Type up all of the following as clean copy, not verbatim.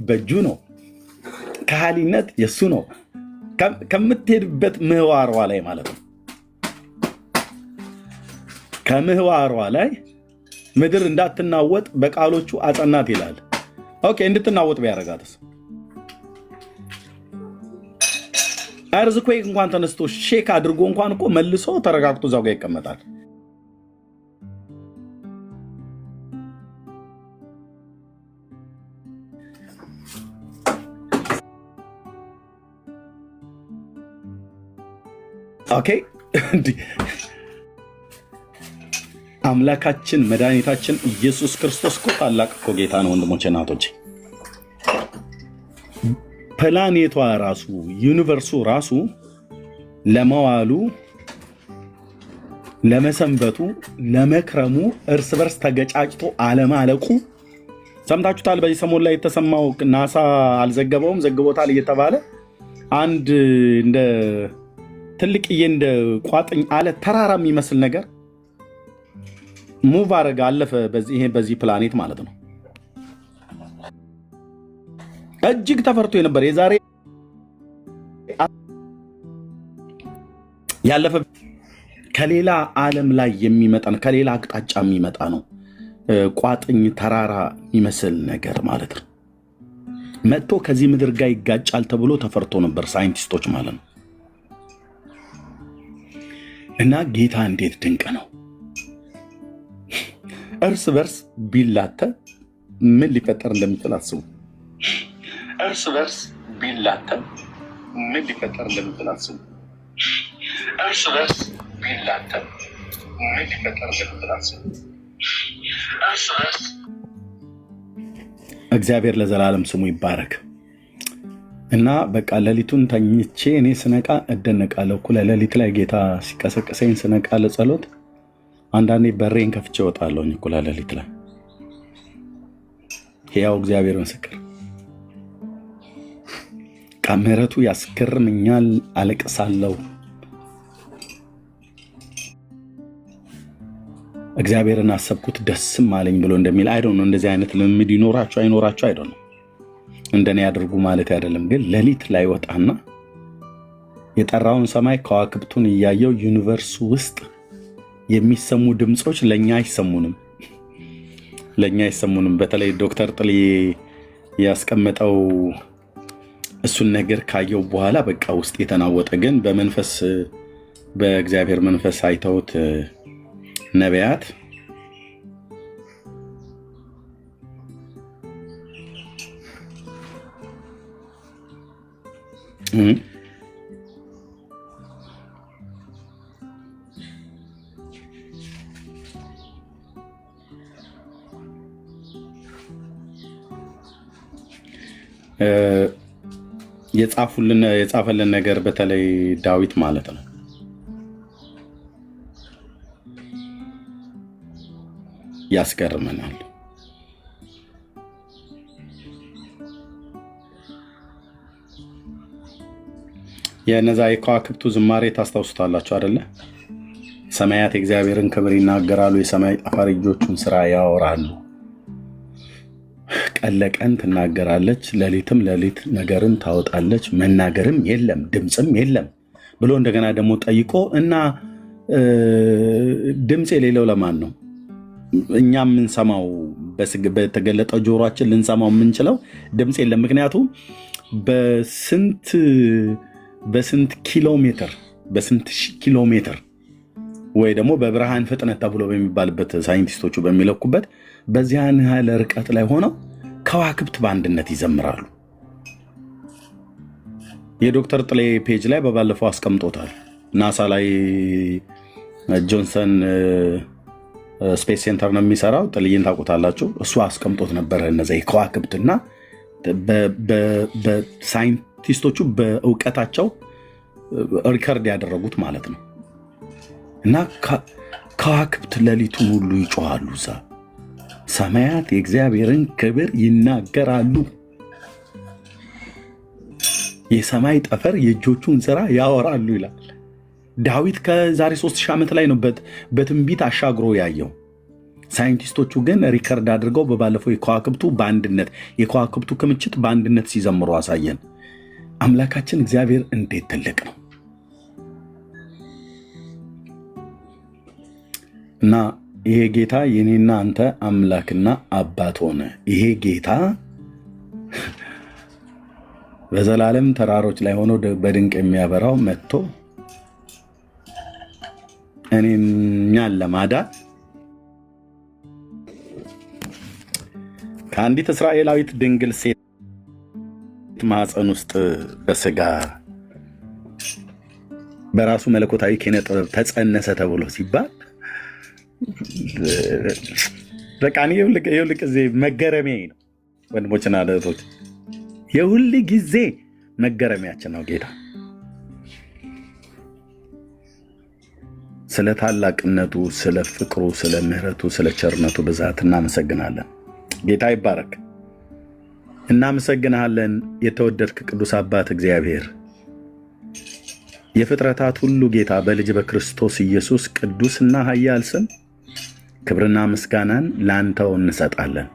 በእጁ ነው። ከሃሊነት የሱ ነው። ከምትሄድበት ምህዋሯ ላይ ማለት ነው። ከምህዋሯ ላይ ምድር እንዳትናወጥ በቃሎቹ አጸናት ይላል። ኦኬ፣ እንድትናወጥ ቢያደርጋትስ? እርዝኩዌክ እንኳን ተነስቶ ሼክ አድርጎ እንኳን እኮ መልሶ ተረጋግቶ እዛው ጋር ይቀመጣል። ኦኬ፣ አምላካችን መድኃኒታችን ኢየሱስ ክርስቶስ እኮ ታላቅ እኮ ጌታ ነው። ወንድሞቼ እናቶቼ፣ ፕላኔቷ ራሱ ዩኒቨርሱ ራሱ ለመዋሉ፣ ለመሰንበቱ፣ ለመክረሙ እርስ በርስ ተገጫጭቶ አለማለቁ ሰምታችሁታል። በዚህ ሰሞን ላይ የተሰማው ናሳ አልዘገበውም፣ ዘግቦታል እየተባለ አንድ እንደ ትልቅዬ እንደ ቋጥኝ አለት ተራራ የሚመስል ነገር ሙቭ አረጋ አለፈ በዚህ ፕላኔት ማለት ነው። እጅግ ተፈርቶ የነበር የዛሬ ያለፈ ከሌላ ዓለም ላይ የሚመጣን ከሌላ አቅጣጫ የሚመጣ ነው። ቋጥኝ ተራራ የሚመስል ነገር ማለት ነው። መጥቶ ከዚህ ምድር ጋር ይጋጫል ተብሎ ተፈርቶ ነበር ሳይንቲስቶች ማለት ነው። እና ጌታ እንዴት ድንቅ ነው! እርስ በርስ ቢላተም ምን ሊፈጠር እንደሚችል አስቡ። እርስ በርስ ቢላተም ምን ሊፈጠር እንደሚችል አስቡ። እርስ በርስ ቢላተም ምን ሊፈጠር እንደሚችል አስቡ። እርስ በርስ እግዚአብሔር ለዘላለም ስሙ ይባረክ። እና በቃ ሌሊቱን ተኝቼ እኔ ስነቃ እደነቃለሁ። እኩለ ሌሊት ላይ ጌታ ሲቀሰቅሰኝ ስነቃ ለጸሎት አንዳንዴ በሬን ከፍቼ እወጣለሁ። እኩለ ሌሊት ላይ ሕያው እግዚአብሔር ምስክር ምሕረቱ ያስገርመኛል። አለቅሳለሁ። እግዚአብሔርን አሰብኩት ደስም አለኝ ብሎ እንደሚል አይደው ነው። እንደዚህ አይነት ልምምድ ይኖራችሁ አይኖራችሁ አይደው ነው። እንደኔ ያድርጉ ማለት አይደለም። ግን ሌሊት ላይ ወጣና የጠራውን ሰማይ ከዋክብቱን እያየው ዩኒቨርሱ ውስጥ የሚሰሙ ድምጾች ለኛ አይሰሙንም። በተለይ ዶክተር ጥልዬ ያስቀመጠው እሱን ነገር ካየው በኋላ በቃ ውስጥ የተናወጠ ግን በመንፈስ በእግዚአብሔር መንፈስ አይተውት ነቢያት የጻፈልን ነገር በተለይ ዳዊት ማለት ነው ያስገርመናል። የነዛ የከዋክብቱ ዝማሬ ታስታውሱታላችሁ አይደለ? ሰማያት የእግዚአብሔርን ክብር ይናገራሉ፣ የሰማይ ጠፈር እጆቹን ስራ ያወራሉ። ቀን ለቀን ትናገራለች፣ ሌሊትም ሌሊት ነገርን ታወጣለች። መናገርም የለም ድምፅም የለም ብሎ እንደገና ደግሞ ጠይቆ እና ድምፅ የሌለው ለማን ነው? እኛ የምንሰማው በተገለጠው ጆሮአችን ልንሰማው የምንችለው ድምፅ የለም። ምክንያቱም በስንት ኪሎ ሜትር ወይ ደግሞ በብርሃን ፍጥነት ተብሎ በሚባልበት ሳይንቲስቶቹ በሚለኩበት በዚያን ያህል ርቀት ላይ ሆነው ከዋክብት በአንድነት ይዘምራሉ። የዶክተር ጥሌ ፔጅ ላይ በባለፈው አስቀምጦታል። ናሳ ላይ ጆንሰን ስፔስ ሴንተር ነው የሚሰራው። ጥልይን ታውቁታላችሁ። እሱ አስቀምጦት ነበረ እነዚያ የከዋክብትና በሳይንቲስቶቹ በእውቀታቸው ሪከርድ ያደረጉት ማለት ነው። እና ከዋክብት ሌሊቱን ሁሉ ይጮሃሉ። እዛ ሰማያት የእግዚአብሔርን ክብር ይናገራሉ። የሰማይ ጠፈር የእጆቹን ስራ ያወራሉ ይላል ዳዊት። ከዛሬ 3000 ዓመት ላይ ነው በትንቢት አሻግሮ ያየው። ሳይንቲስቶቹ ግን ሪከርድ አድርገው በባለፈው የከዋክብቱ ክምችት በአንድነት ሲዘምሩ አሳየን። አምላካችን እግዚአብሔር እንዴት ትልቅ ነው! እና ይሄ ጌታ የኔና አንተ አምላክና አባት ሆነ። ይሄ ጌታ በዘላለም ተራሮች ላይ ሆኖ በድንቅ የሚያበራው መጥቶ እኛን ለማዳን ከአንዲት እስራኤላዊት ድንግል ሴት ማኅፀን ውስጥ በስጋ በራሱ መለኮታዊ ኪነ ጥበብ ተጸነሰ ተብሎ ሲባል በቃ የሁል ጊዜ መገረሜ ነው። ወንድሞችና እህቶች የሁል ጊዜ መገረሚያችን ነው ጌታ። ስለ ታላቅነቱ፣ ስለ ፍቅሩ፣ ስለ ምሕረቱ፣ ስለ ቸርነቱ ብዛት እናመሰግናለን። ጌታ ይባረክ። እናመሰግናለን። የተወደድክ ቅዱስ አባት እግዚአብሔር፣ የፍጥረታት ሁሉ ጌታ በልጅ በክርስቶስ ኢየሱስ ቅዱስና ኃያል ስም ክብርና ምስጋናን ላንተው እንሰጣለን።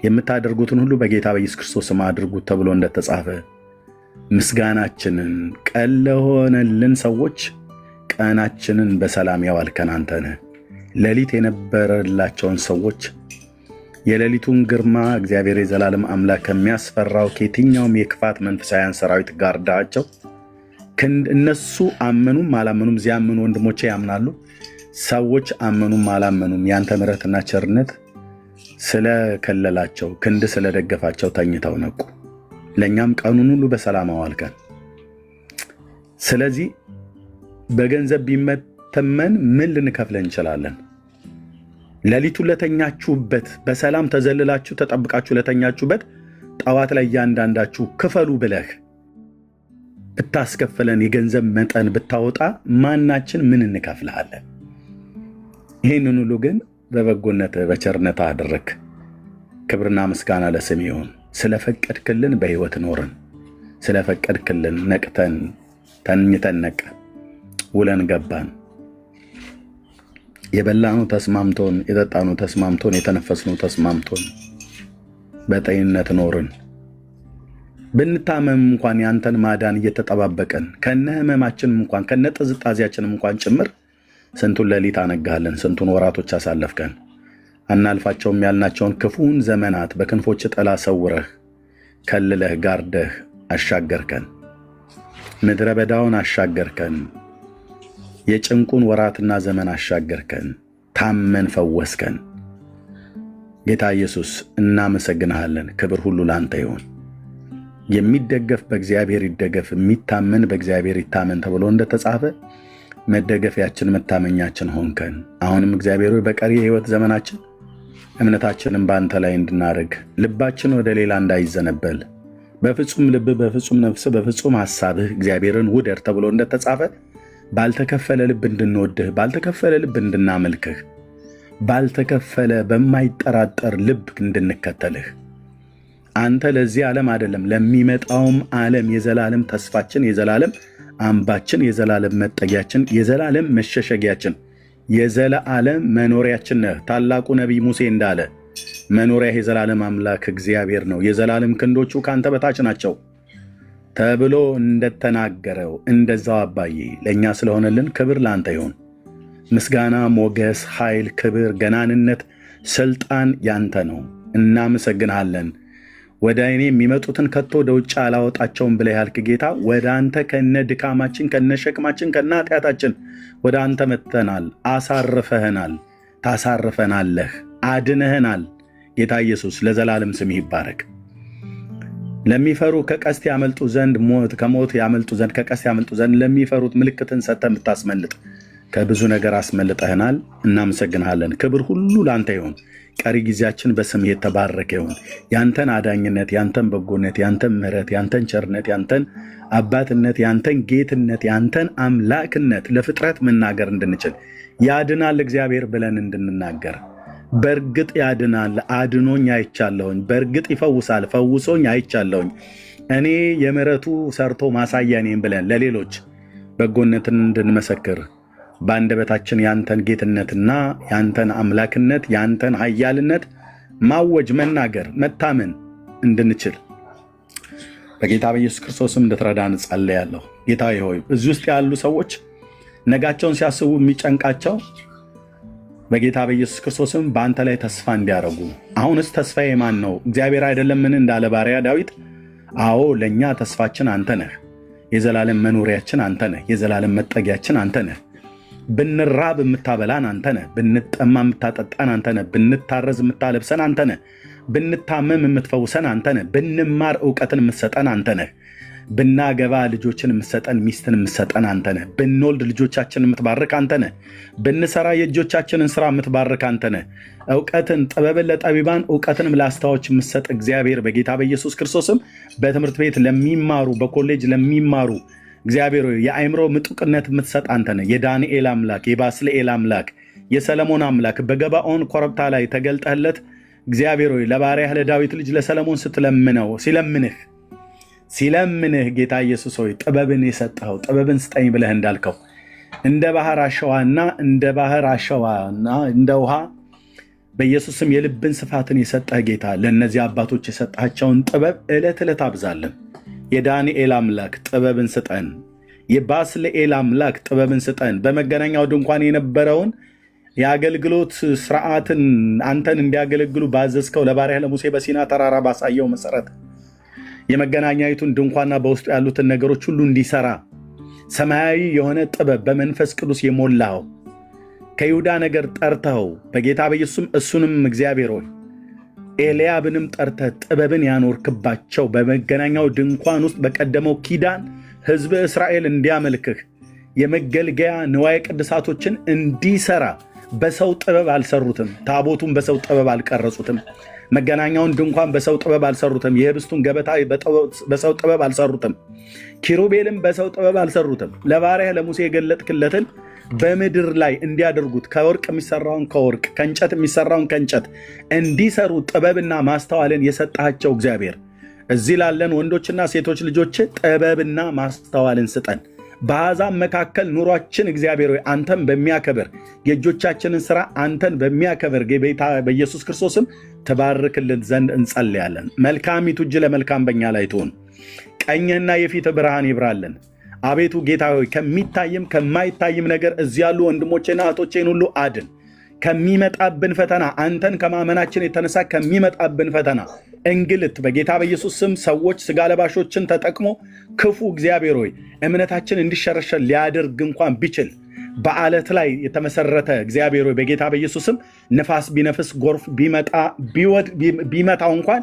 የምታደርጉትን ሁሉ በጌታ በኢየሱስ ክርስቶስ ስም አድርጉት ተብሎ እንደተጻፈ ምስጋናችንን ቀን ለሆነልን ሰዎች ቀናችንን በሰላም ያዋልከን አንተ ነህ። ሌሊት የነበረላቸውን ሰዎች የሌሊቱን ግርማ እግዚአብሔር የዘላለም አምላክ ከሚያስፈራው ከየትኛውም የክፋት መንፈሳውያን ሰራዊት ጋርዳቸው። እነሱ አመኑም አላመኑም፣ እዚያመኑ ወንድሞቼ ያምናሉ። ሰዎች አመኑም አላመኑም ያንተ ምሕረትና ቸርነት ስለከለላቸው፣ ክንድ ስለደገፋቸው ተኝተው ነቁ። ለእኛም ቀኑን ሁሉ በሰላም አዋልከን። ስለዚህ በገንዘብ ቢመተመን ምን ልንከፍል እንችላለን? ሌሊቱ ለተኛችሁበት፣ በሰላም ተዘልላችሁ ተጠብቃችሁ ለተኛችሁበት ጠዋት ላይ እያንዳንዳችሁ ክፈሉ ብለህ ብታስከፍለን የገንዘብ መጠን ብታወጣ ማናችን ምን እንከፍልሃለን? ይህንን ሁሉ ግን በበጎነት በቸርነት አደረግ። ክብርና ምስጋና ለስም ይሁን። ስለፈቀድክልን በሕይወት ኖርን። ስለፈቀድክልን ነቅተን ተኝተን ነቀን፣ ውለን ገባን። የበላኑ ተስማምቶን፣ የጠጣኑ ተስማምቶን፣ የተነፈስኑ ተስማምቶን በጤንነት ኖርን። ብንታመም እንኳን ያንተን ማዳን እየተጠባበቀን ከነ ህመማችንም እንኳን ከነ ጥዝጣዜያችንም እንኳን ጭምር ስንቱን ሌሊት አነጋለን፣ ስንቱን ወራቶች አሳለፍከን። አናልፋቸውም ያልናቸውን ክፉን ዘመናት በክንፎች ጥላ ሰውረህ ከልለህ ጋርደህ አሻገርከን። ምድረ በዳውን አሻገርከን። የጭንቁን ወራትና ዘመን አሻገርከን። ታመን ፈወስከን። ጌታ ኢየሱስ እናመሰግንሃለን። ክብር ሁሉ ላንተ ይሁን። የሚደገፍ በእግዚአብሔር ይደገፍ፣ የሚታመን በእግዚአብሔር ይታመን ተብሎ እንደተጻፈ መደገፊያችን መታመኛችን ሆንከን። አሁንም እግዚአብሔር ሆይ በቀሪ የሕይወት ዘመናችን እምነታችንን በአንተ ላይ እንድናደርግ፣ ልባችን ወደ ሌላ እንዳይዘነበል፣ በፍጹም ልብ፣ በፍጹም ነፍስ፣ በፍጹም ሐሳብህ እግዚአብሔርን ውደድ ተብሎ እንደተጻፈ ባልተከፈለ ልብ እንድንወድህ፣ ባልተከፈለ ልብ እንድናመልክህ፣ ባልተከፈለ በማይጠራጠር ልብ እንድንከተልህ፣ አንተ ለዚህ ዓለም አይደለም ለሚመጣውም ዓለም የዘላለም ተስፋችን፣ የዘላለም አምባችን፣ የዘላለም መጠጊያችን፣ የዘላለም መሸሸጊያችን፣ የዘላለም መኖሪያችን ነህ። ታላቁ ነቢይ ሙሴ እንዳለ መኖሪያ የዘላለም አምላክ እግዚአብሔር ነው፣ የዘላለም ክንዶቹ ካንተ በታች ናቸው ተብሎ እንደተናገረው እንደዛው አባዬ ለእኛ ስለሆነልን ክብር ላንተ ይሁን። ምስጋና፣ ሞገስ፣ ኃይል፣ ክብር፣ ገናንነት፣ ስልጣን ያንተ ነው። እናመሰግንሃለን። ወደ እኔ የሚመጡትን ከቶ ወደ ውጭ አላወጣቸውም ብለህ ያልክ ጌታ፣ ወደ አንተ ከነ ድካማችን፣ ከነ ሸክማችን፣ ከነ ኃጢአታችን ወደ አንተ መጥተናል። አሳርፈህናል፣ ታሳርፈናለህ፣ አድነህናል። ጌታ ኢየሱስ ለዘላለም ስምህ ይባረክ። ለሚፈሩ ከቀስት ያመልጡ ዘንድ ከሞት ያመልጡ ዘንድ ከቀስት ያመልጡ ዘንድ ለሚፈሩት ምልክትን ሰጥተህ የምታስመልጥ ከብዙ ነገር አስመልጠህናል። እናመሰግንሃለን። ክብር ሁሉ ለአንተ ይሁን። ቀሪ ጊዜያችን በስምህ የተባረከ ይሁን። ያንተን አዳኝነት፣ ያንተን በጎነት፣ ያንተን ምሕረት፣ ያንተን ቸርነት፣ ያንተን አባትነት፣ ያንተን ጌትነት፣ ያንተን አምላክነት ለፍጥረት መናገር እንድንችል ያድናል እግዚአብሔር ብለን እንድንናገር፣ በእርግጥ ያድናል፣ አድኖኝ አይቻለሁኝ፣ በእርግጥ ይፈውሳል፣ ፈውሶኝ አይቻለሁኝ፣ እኔ የምሕረቱ ሰርቶ ማሳያ ነኝ ብለን ለሌሎች በጎነትን እንድንመሰክር በአንደበታችን ያንተን ጌትነትና ያንተን አምላክነት ያንተን ኃያልነት ማወጅ፣ መናገር፣ መታመን እንድንችል በጌታ በኢየሱስ ክርስቶስም እንድትረዳን ጸልያለሁ። ጌታዬ ሆይ እዚህ ውስጥ ያሉ ሰዎች ነጋቸውን ሲያስቡ የሚጨንቃቸው በጌታ በኢየሱስ ክርስቶስም በአንተ ላይ ተስፋ እንዲያደርጉ፣ አሁንስ ተስፋዬ ማን ነው እግዚአብሔር አይደለምን እንዳለ ባሪያ ዳዊት፣ አዎ ለእኛ ተስፋችን አንተ ነህ፣ የዘላለም መኖሪያችን አንተ ነህ፣ የዘላለም መጠጊያችን አንተ ነህ። ብንራብ የምታበላን አንተ ነህ፣ ብንጠማ የምታጠጣን አንተ ነህ፣ ብንታረዝ የምታለብሰን አንተ ነህ፣ ብንታመም የምትፈውሰን አንተ ነህ፣ ብንማር እውቀትን የምትሰጠን አንተ ነህ፣ ብናገባ ልጆችን የምትሰጠን ሚስትን የምትሰጠን አንተ ነህ፣ ብንወልድ ልጆቻችን የምትባርክ አንተ ነህ፣ ብንሰራ የእጆቻችንን ስራ የምትባርክ አንተ ነህ። እውቀትን ጥበብን ለጠቢባን እውቀትንም ለአስተዋዮች የምትሰጥ እግዚአብሔር በጌታ በኢየሱስ ክርስቶስም በትምህርት ቤት ለሚማሩ በኮሌጅ ለሚማሩ እግዚአብሔር ሆይ የአእምሮ ምጡቅነት የምትሰጥ አንተ ነህ። የዳንኤል አምላክ የባስልኤል አምላክ የሰለሞን አምላክ በገባኦን ኮረብታ ላይ ተገልጠህለት እግዚአብሔር ሆይ ለባሪያህ ለዳዊት ልጅ ለሰለሞን ስትለምነው ሲለምንህ ጌታ ኢየሱስ ሆይ ጥበብን የሰጠኸው ጥበብን ስጠኝ ብለህ እንዳልከው እንደ ባህር አሸዋና እንደ ውሃ በኢየሱስም የልብን ስፋትን የሰጠህ ጌታ ለእነዚህ አባቶች የሰጣቸውን ጥበብ ዕለት ዕለት አብዛለን። የዳንኤል አምላክ ጥበብን ስጠን። የባስልኤል አምላክ ጥበብን ስጠን። በመገናኛው ድንኳን የነበረውን የአገልግሎት ስርዓትን አንተን እንዲያገለግሉ ባዘዝከው ለባሪያህ ለሙሴ በሲና ተራራ ባሳየው መሰረት የመገናኛይቱን ድንኳንና በውስጡ ያሉትን ነገሮች ሁሉ እንዲሰራ ሰማያዊ የሆነ ጥበብ በመንፈስ ቅዱስ የሞላው ከይሁዳ ነገር ጠርተው በጌታ በኢየሱስም እሱንም እግዚአብሔር ሆይ ኤልያብንም ጠርተህ ጥበብን ያኖርክባቸው በመገናኛው ድንኳን ውስጥ በቀደመው ኪዳን ሕዝብ እስራኤል እንዲያመልክህ የመገልገያ ንዋየ ቅድሳቶችን እንዲሰራ በሰው ጥበብ አልሰሩትም። ታቦቱን በሰው ጥበብ አልቀረጹትም። መገናኛውን ድንኳን በሰው ጥበብ አልሰሩትም። የህብስቱን ገበታ በሰው ጥበብ አልሰሩትም። ኪሩቤልም በሰው ጥበብ አልሰሩትም። ለባሪያህ ለሙሴ የገለጥክለትን በምድር ላይ እንዲያደርጉት ከወርቅ የሚሰራውን ከወርቅ ከእንጨት የሚሰራውን ከእንጨት እንዲሰሩ ጥበብና ማስተዋልን የሰጣቸው እግዚአብሔር እዚህ ላለን ወንዶችና ሴቶች ልጆች ጥበብና ማስተዋልን ስጠን። በአሕዛብ መካከል ኑሯችን እግዚአብሔር ሆይ አንተን በሚያከብር የእጆቻችንን ሥራ አንተን በሚያከብር ጌታ በኢየሱስ ክርስቶስም ተባርክልን ዘንድ እንጸልያለን። መልካሚቱ እጅ ለመልካም በኛ ላይ ትሁን። ቀኝህና የፊት ብርሃን ይብራልን። አቤቱ ጌታ ሆይ ከሚታይም ከማይታይም ነገር እዚህ ያሉ ወንድሞቼና እህቶቼን ሁሉ አድን። ከሚመጣብን ፈተና አንተን ከማመናችን የተነሳ ከሚመጣብን ፈተና እንግልት በጌታ በኢየሱስ ስም ሰዎች ስጋ ለባሾችን ተጠቅሞ ክፉ እግዚአብሔር ሆይ እምነታችን እንዲሸረሸር ሊያደርግ እንኳን ቢችል በአለት ላይ የተመሰረተ እግዚአብሔር ሆይ በጌታ በኢየሱስ ስም ነፋስ ቢነፍስ ጎርፍ ቢመታው እንኳን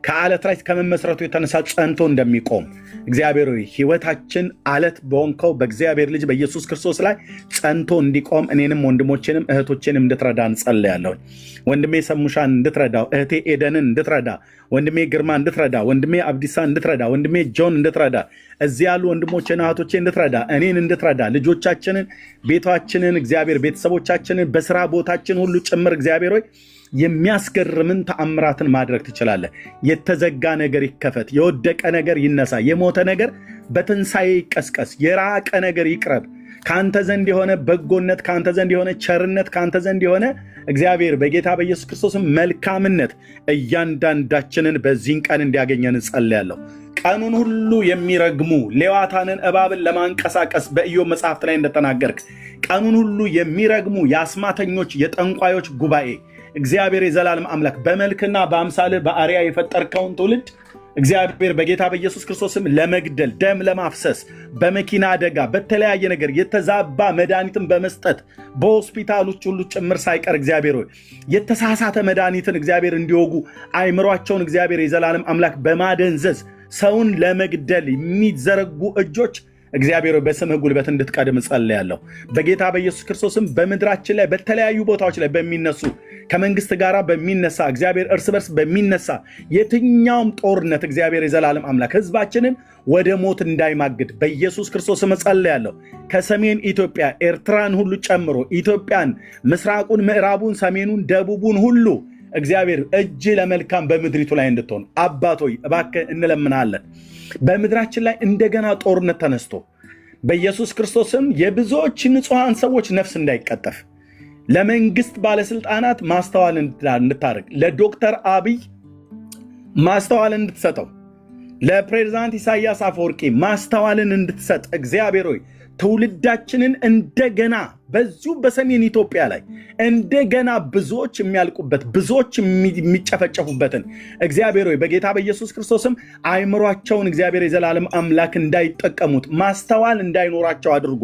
ከአለት ላይ ከመመስረቱ የተነሳ ጸንቶ እንደሚቆም እግዚአብሔር ሆይ ሕይወታችን አለት በሆንከው በእግዚአብሔር ልጅ በኢየሱስ ክርስቶስ ላይ ጸንቶ እንዲቆም እኔንም ወንድሞቼንም እህቶቼንም እንድትረዳ እንጸልያለሁ። ወንድሜ ሰሙሻን እንድትረዳው፣ እህቴ ኤደንን እንድትረዳ፣ ወንድሜ ግርማ እንድትረዳ፣ ወንድሜ አብዲሳ እንድትረዳ፣ ወንድሜ ጆን እንድትረዳ፣ እዚህ ያሉ ወንድሞቼና እህቶቼ እንድትረዳ፣ እኔን እንድትረዳ፣ ልጆቻችንን፣ ቤታችንን፣ እግዚአብሔር ቤተሰቦቻችንን፣ በስራ ቦታችን ሁሉ ጭምር እግዚአብሔር ሆይ የሚያስገርምን ተአምራትን ማድረግ ትችላለህ። የተዘጋ ነገር ይከፈት፣ የወደቀ ነገር ይነሳ፣ የሞተ ነገር በትንሣኤ ይቀስቀስ፣ የራቀ ነገር ይቅረብ። ከአንተ ዘንድ የሆነ በጎነት፣ ከአንተ ዘንድ የሆነ ቸርነት፣ ከአንተ ዘንድ የሆነ እግዚአብሔር በጌታ በኢየሱስ ክርስቶስም መልካምነት እያንዳንዳችንን በዚህን ቀን እንዲያገኘን እጸልያለሁ። ቀኑን ሁሉ የሚረግሙ ሌዋታንን እባብን ለማንቀሳቀስ በኢዮብ መጽሐፍት ላይ እንደተናገርክ ቀኑን ሁሉ የሚረግሙ የአስማተኞች የጠንቋዮች ጉባኤ እግዚአብሔር የዘላለም አምላክ በመልክና በአምሳልህ በአርያ የፈጠርከውን ትውልድ እግዚአብሔር በጌታ በኢየሱስ ክርስቶስም ለመግደል ደም ለማፍሰስ በመኪና አደጋ በተለያየ ነገር የተዛባ መድኃኒትን በመስጠት በሆስፒታሎች ሁሉ ጭምር ሳይቀር እግዚአብሔር ሆይ የተሳሳተ መድኃኒትን እግዚአብሔር እንዲወጉ አይምሯቸውን እግዚአብሔር የዘላለም አምላክ በማደንዘዝ ሰውን ለመግደል የሚዘረጉ እጆች እግዚአብሔር በስምህ ጉልበት እንድትቀድም ጸልያለሁ። በጌታ በኢየሱስ ክርስቶስም በምድራችን ላይ በተለያዩ ቦታዎች ላይ በሚነሱ ከመንግስት ጋር በሚነሳ እግዚአብሔር እርስ በርስ በሚነሳ የትኛውም ጦርነት እግዚአብሔር የዘላለም አምላክ ህዝባችንን ወደ ሞት እንዳይማግድ በኢየሱስ ክርስቶስም ጸልያለሁ። ከሰሜን ኢትዮጵያ ኤርትራን ሁሉ ጨምሮ ኢትዮጵያን፣ ምስራቁን፣ ምዕራቡን፣ ሰሜኑን፣ ደቡቡን ሁሉ እግዚአብሔር እጅ ለመልካም በምድሪቱ ላይ እንድትሆን አባቶይ እባክህ እንለምናለን። በምድራችን ላይ እንደገና ጦርነት ተነስቶ በኢየሱስ ክርስቶስም የብዙዎች ንጹሐን ሰዎች ነፍስ እንዳይቀጠፍ ለመንግስት ባለስልጣናት ማስተዋል እንድታደርግ፣ ለዶክተር አብይ ማስተዋል እንድትሰጠው፣ ለፕሬዝዳንት ኢሳያስ አፈወርቂ ማስተዋልን እንድትሰጥ እግዚአብሔር ሆይ ትውልዳችንን እንደገና በዚሁ በሰሜን ኢትዮጵያ ላይ እንደገና ብዙዎች የሚያልቁበት ብዙዎች የሚጨፈጨፉበትን እግዚአብሔር ሆይ በጌታ በኢየሱስ ክርስቶስም አእምሯቸውን እግዚአብሔር የዘላለም አምላክ እንዳይጠቀሙት ማስተዋል እንዳይኖራቸው አድርጎ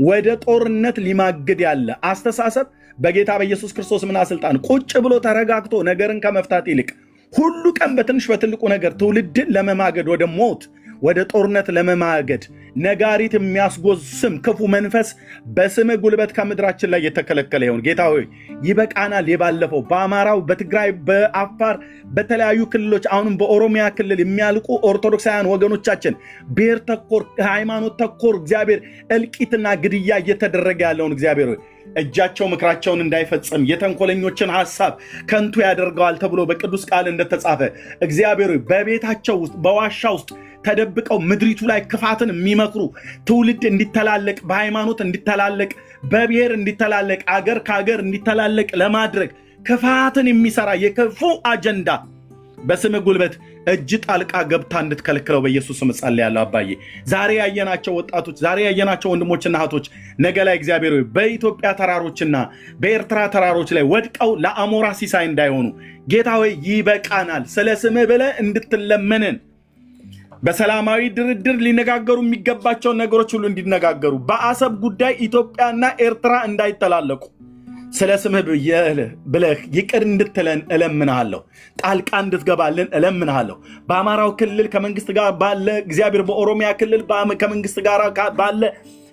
ወደ ጦርነት ሊማግድ ያለ አስተሳሰብ በጌታ በኢየሱስ ክርስቶስምና ስልጣን ቁጭ ብሎ ተረጋግቶ ነገርን ከመፍታት ይልቅ ሁሉ ቀን በትንሽ በትልቁ ነገር ትውልድን ለመማገድ ወደ ሞት ወደ ጦርነት ለመማገድ ነጋሪት የሚያስጎስም ክፉ መንፈስ በስም ጉልበት ከምድራችን ላይ የተከለከለ ይሁን። ጌታ ሆይ ይበቃናል። የባለፈው በአማራው፣ በትግራይ፣ በአፋር፣ በተለያዩ ክልሎች አሁንም በኦሮሚያ ክልል የሚያልቁ ኦርቶዶክሳውያን ወገኖቻችን ብሔር ተኮር ሃይማኖት ተኮር እግዚአብሔር እልቂትና ግድያ እየተደረገ ያለውን እግዚአብሔር ሆይ እጃቸው ምክራቸውን እንዳይፈጽም የተንኮለኞችን ሐሳብ ከንቱ ያደርገዋል ተብሎ በቅዱስ ቃል እንደተጻፈ እግዚአብሔር ሆይ በቤታቸው ውስጥ በዋሻ ውስጥ ተደብቀው ምድሪቱ ላይ ክፋትን የሚመክሩ ትውልድ እንዲተላለቅ በሃይማኖት እንዲተላለቅ በብሔር እንዲተላለቅ አገር ከአገር እንዲተላለቅ ለማድረግ ክፋትን የሚሰራ የክፉ አጀንዳ በስም ጉልበት እጅ ጣልቃ ገብታ እንድትከለክለው በኢየሱስ ስም ጸልያለሁ። አባዬ ዛሬ ያየናቸው ወጣቶች፣ ዛሬ ያየናቸው ወንድሞችና እህቶች ነገ ላይ እግዚአብሔር ሆይ በኢትዮጵያ ተራሮችና በኤርትራ ተራሮች ላይ ወድቀው ለአሞራ ሲሳይ እንዳይሆኑ ጌታ ሆይ ይበቃናል። ስለ ስምህ ብለህ እንድትለመንን በሰላማዊ ድርድር ሊነጋገሩ የሚገባቸውን ነገሮች ሁሉ እንዲነጋገሩ፣ በአሰብ ጉዳይ ኢትዮጵያና ኤርትራ እንዳይተላለቁ ስለ ስምህ ብለህ ይቅር እንድትለን እለምንሃለሁ። ጣልቃ እንድትገባልን እለምንሃለሁ። በአማራው ክልል ከመንግስት ጋር ባለ እግዚአብሔር በኦሮሚያ ክልል ከመንግስት ጋር ባለ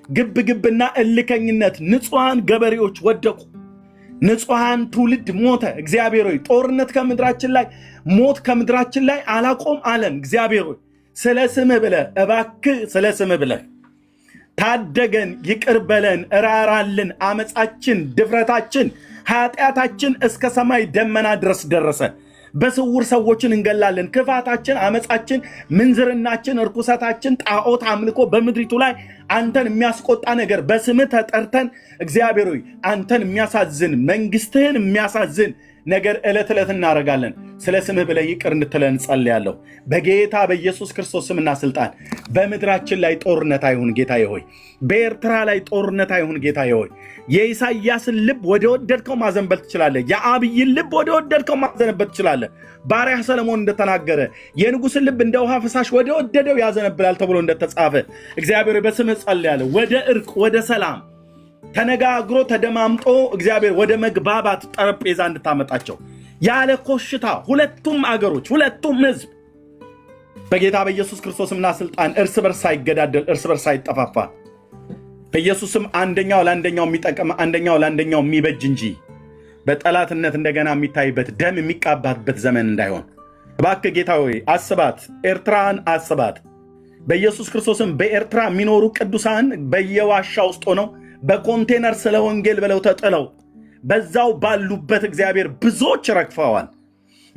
ግብግብና እልከኝነት ንጹሐን ገበሬዎች ወደቁ። ንጹሐን ትውልድ ሞተ። እግዚአብሔር ሆይ ጦርነት ከምድራችን ላይ ሞት ከምድራችን ላይ አላቆም አለን። እግዚአብሔር ሆይ ስለ ስምህ ብለህ እባክህ ስለ ስምህ ብለህ ታደገን፣ ይቅር በለን፣ እራራልን። አመፃችን፣ ድፍረታችን፣ ኃጢአታችን እስከ ሰማይ ደመና ድረስ ደረሰ። በስውር ሰዎችን እንገላለን። ክፋታችን፣ አመፃችን፣ ምንዝርናችን፣ እርኩሰታችን፣ ጣዖት አምልኮ በምድሪቱ ላይ አንተን የሚያስቆጣ ነገር በስምህ ተጠርተን እግዚአብሔር ሆይ አንተን የሚያሳዝን መንግስትህን የሚያሳዝን ነገር ዕለት ዕለት እናደርጋለን። ስለ ስምህ ብለህ ይቅር እንድትለን ጸልያለሁ። በጌታ በኢየሱስ ክርስቶስ ስምና ስልጣን በምድራችን ላይ ጦርነት አይሁን ጌታዬ ሆይ። በኤርትራ ላይ ጦርነት አይሁን ጌታዬ ሆይ። የኢሳያስን ልብ ወደ ወደድከው ማዘንበል ትችላለህ። የአብይን ልብ ወደ ወደድከው ማዘንበል ትችላለህ። ባሪያህ ሰለሞን እንደተናገረ የንጉሥን ልብ እንደ ውሃ ፈሳሽ ወደ ወደደው ያዘነብላል ተብሎ እንደተጻፈ እግዚአብሔር በስምህ ጸልያለሁ። ወደ እርቅ፣ ወደ ሰላም ተነጋግሮ ተደማምጦ እግዚአብሔር ወደ መግባባት ጠረጴዛ እንድታመጣቸው ያለ ኮሽታ ሁለቱም አገሮች ሁለቱም ህዝብ በጌታ በኢየሱስ ክርስቶስምና ስልጣን እርስ በርስ ሳይገዳደል እርስ በርስ ሳይጠፋፋ በኢየሱስም አንደኛው ለአንደኛው የሚጠቅም አንደኛው ለአንደኛው የሚበጅ እንጂ በጠላትነት እንደገና የሚታይበት ደም የሚቃባበት ዘመን እንዳይሆን እባክህ ጌታ ሆይ አስባት፣ ኤርትራን አስባት። በኢየሱስ ክርስቶስም በኤርትራ የሚኖሩ ቅዱሳን በየዋሻ ውስጥ ሆነው በኮንቴነር ስለ ወንጌል ብለው ተጥለው በዛው ባሉበት እግዚአብሔር ብዙዎች ረግፈዋል።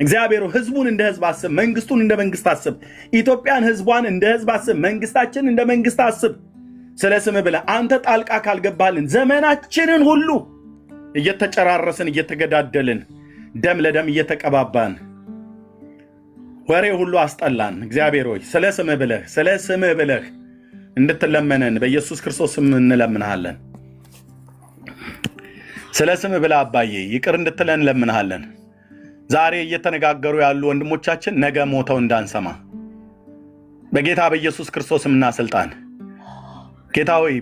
እግዚአብሔር ህዝቡን እንደ ህዝብ አስብ፣ መንግስቱን እንደ መንግስት አስብ። ኢትዮጵያን ህዝቧን እንደ ህዝብ አስብ፣ መንግስታችን እንደ መንግስት አስብ። ስለ ስምህ ብለህ አንተ ጣልቃ ካልገባልን ዘመናችንን ሁሉ እየተጨራረስን እየተገዳደልን ደም ለደም እየተቀባባን ወሬ ሁሉ አስጠላን። እግዚአብሔር ሆይ ስለ ስምህ ብለህ እንድትለመነን በኢየሱስ ክርስቶስ ስም እንለምንሃለን። ስለ ስምህ ብለህ አባዬ ይቅር እንድትለን እንለምንሃለን። ዛሬ እየተነጋገሩ ያሉ ወንድሞቻችን ነገ ሞተው እንዳንሰማ በጌታ በኢየሱስ ክርስቶስ ስምና ስልጣን ጌታ ሆይ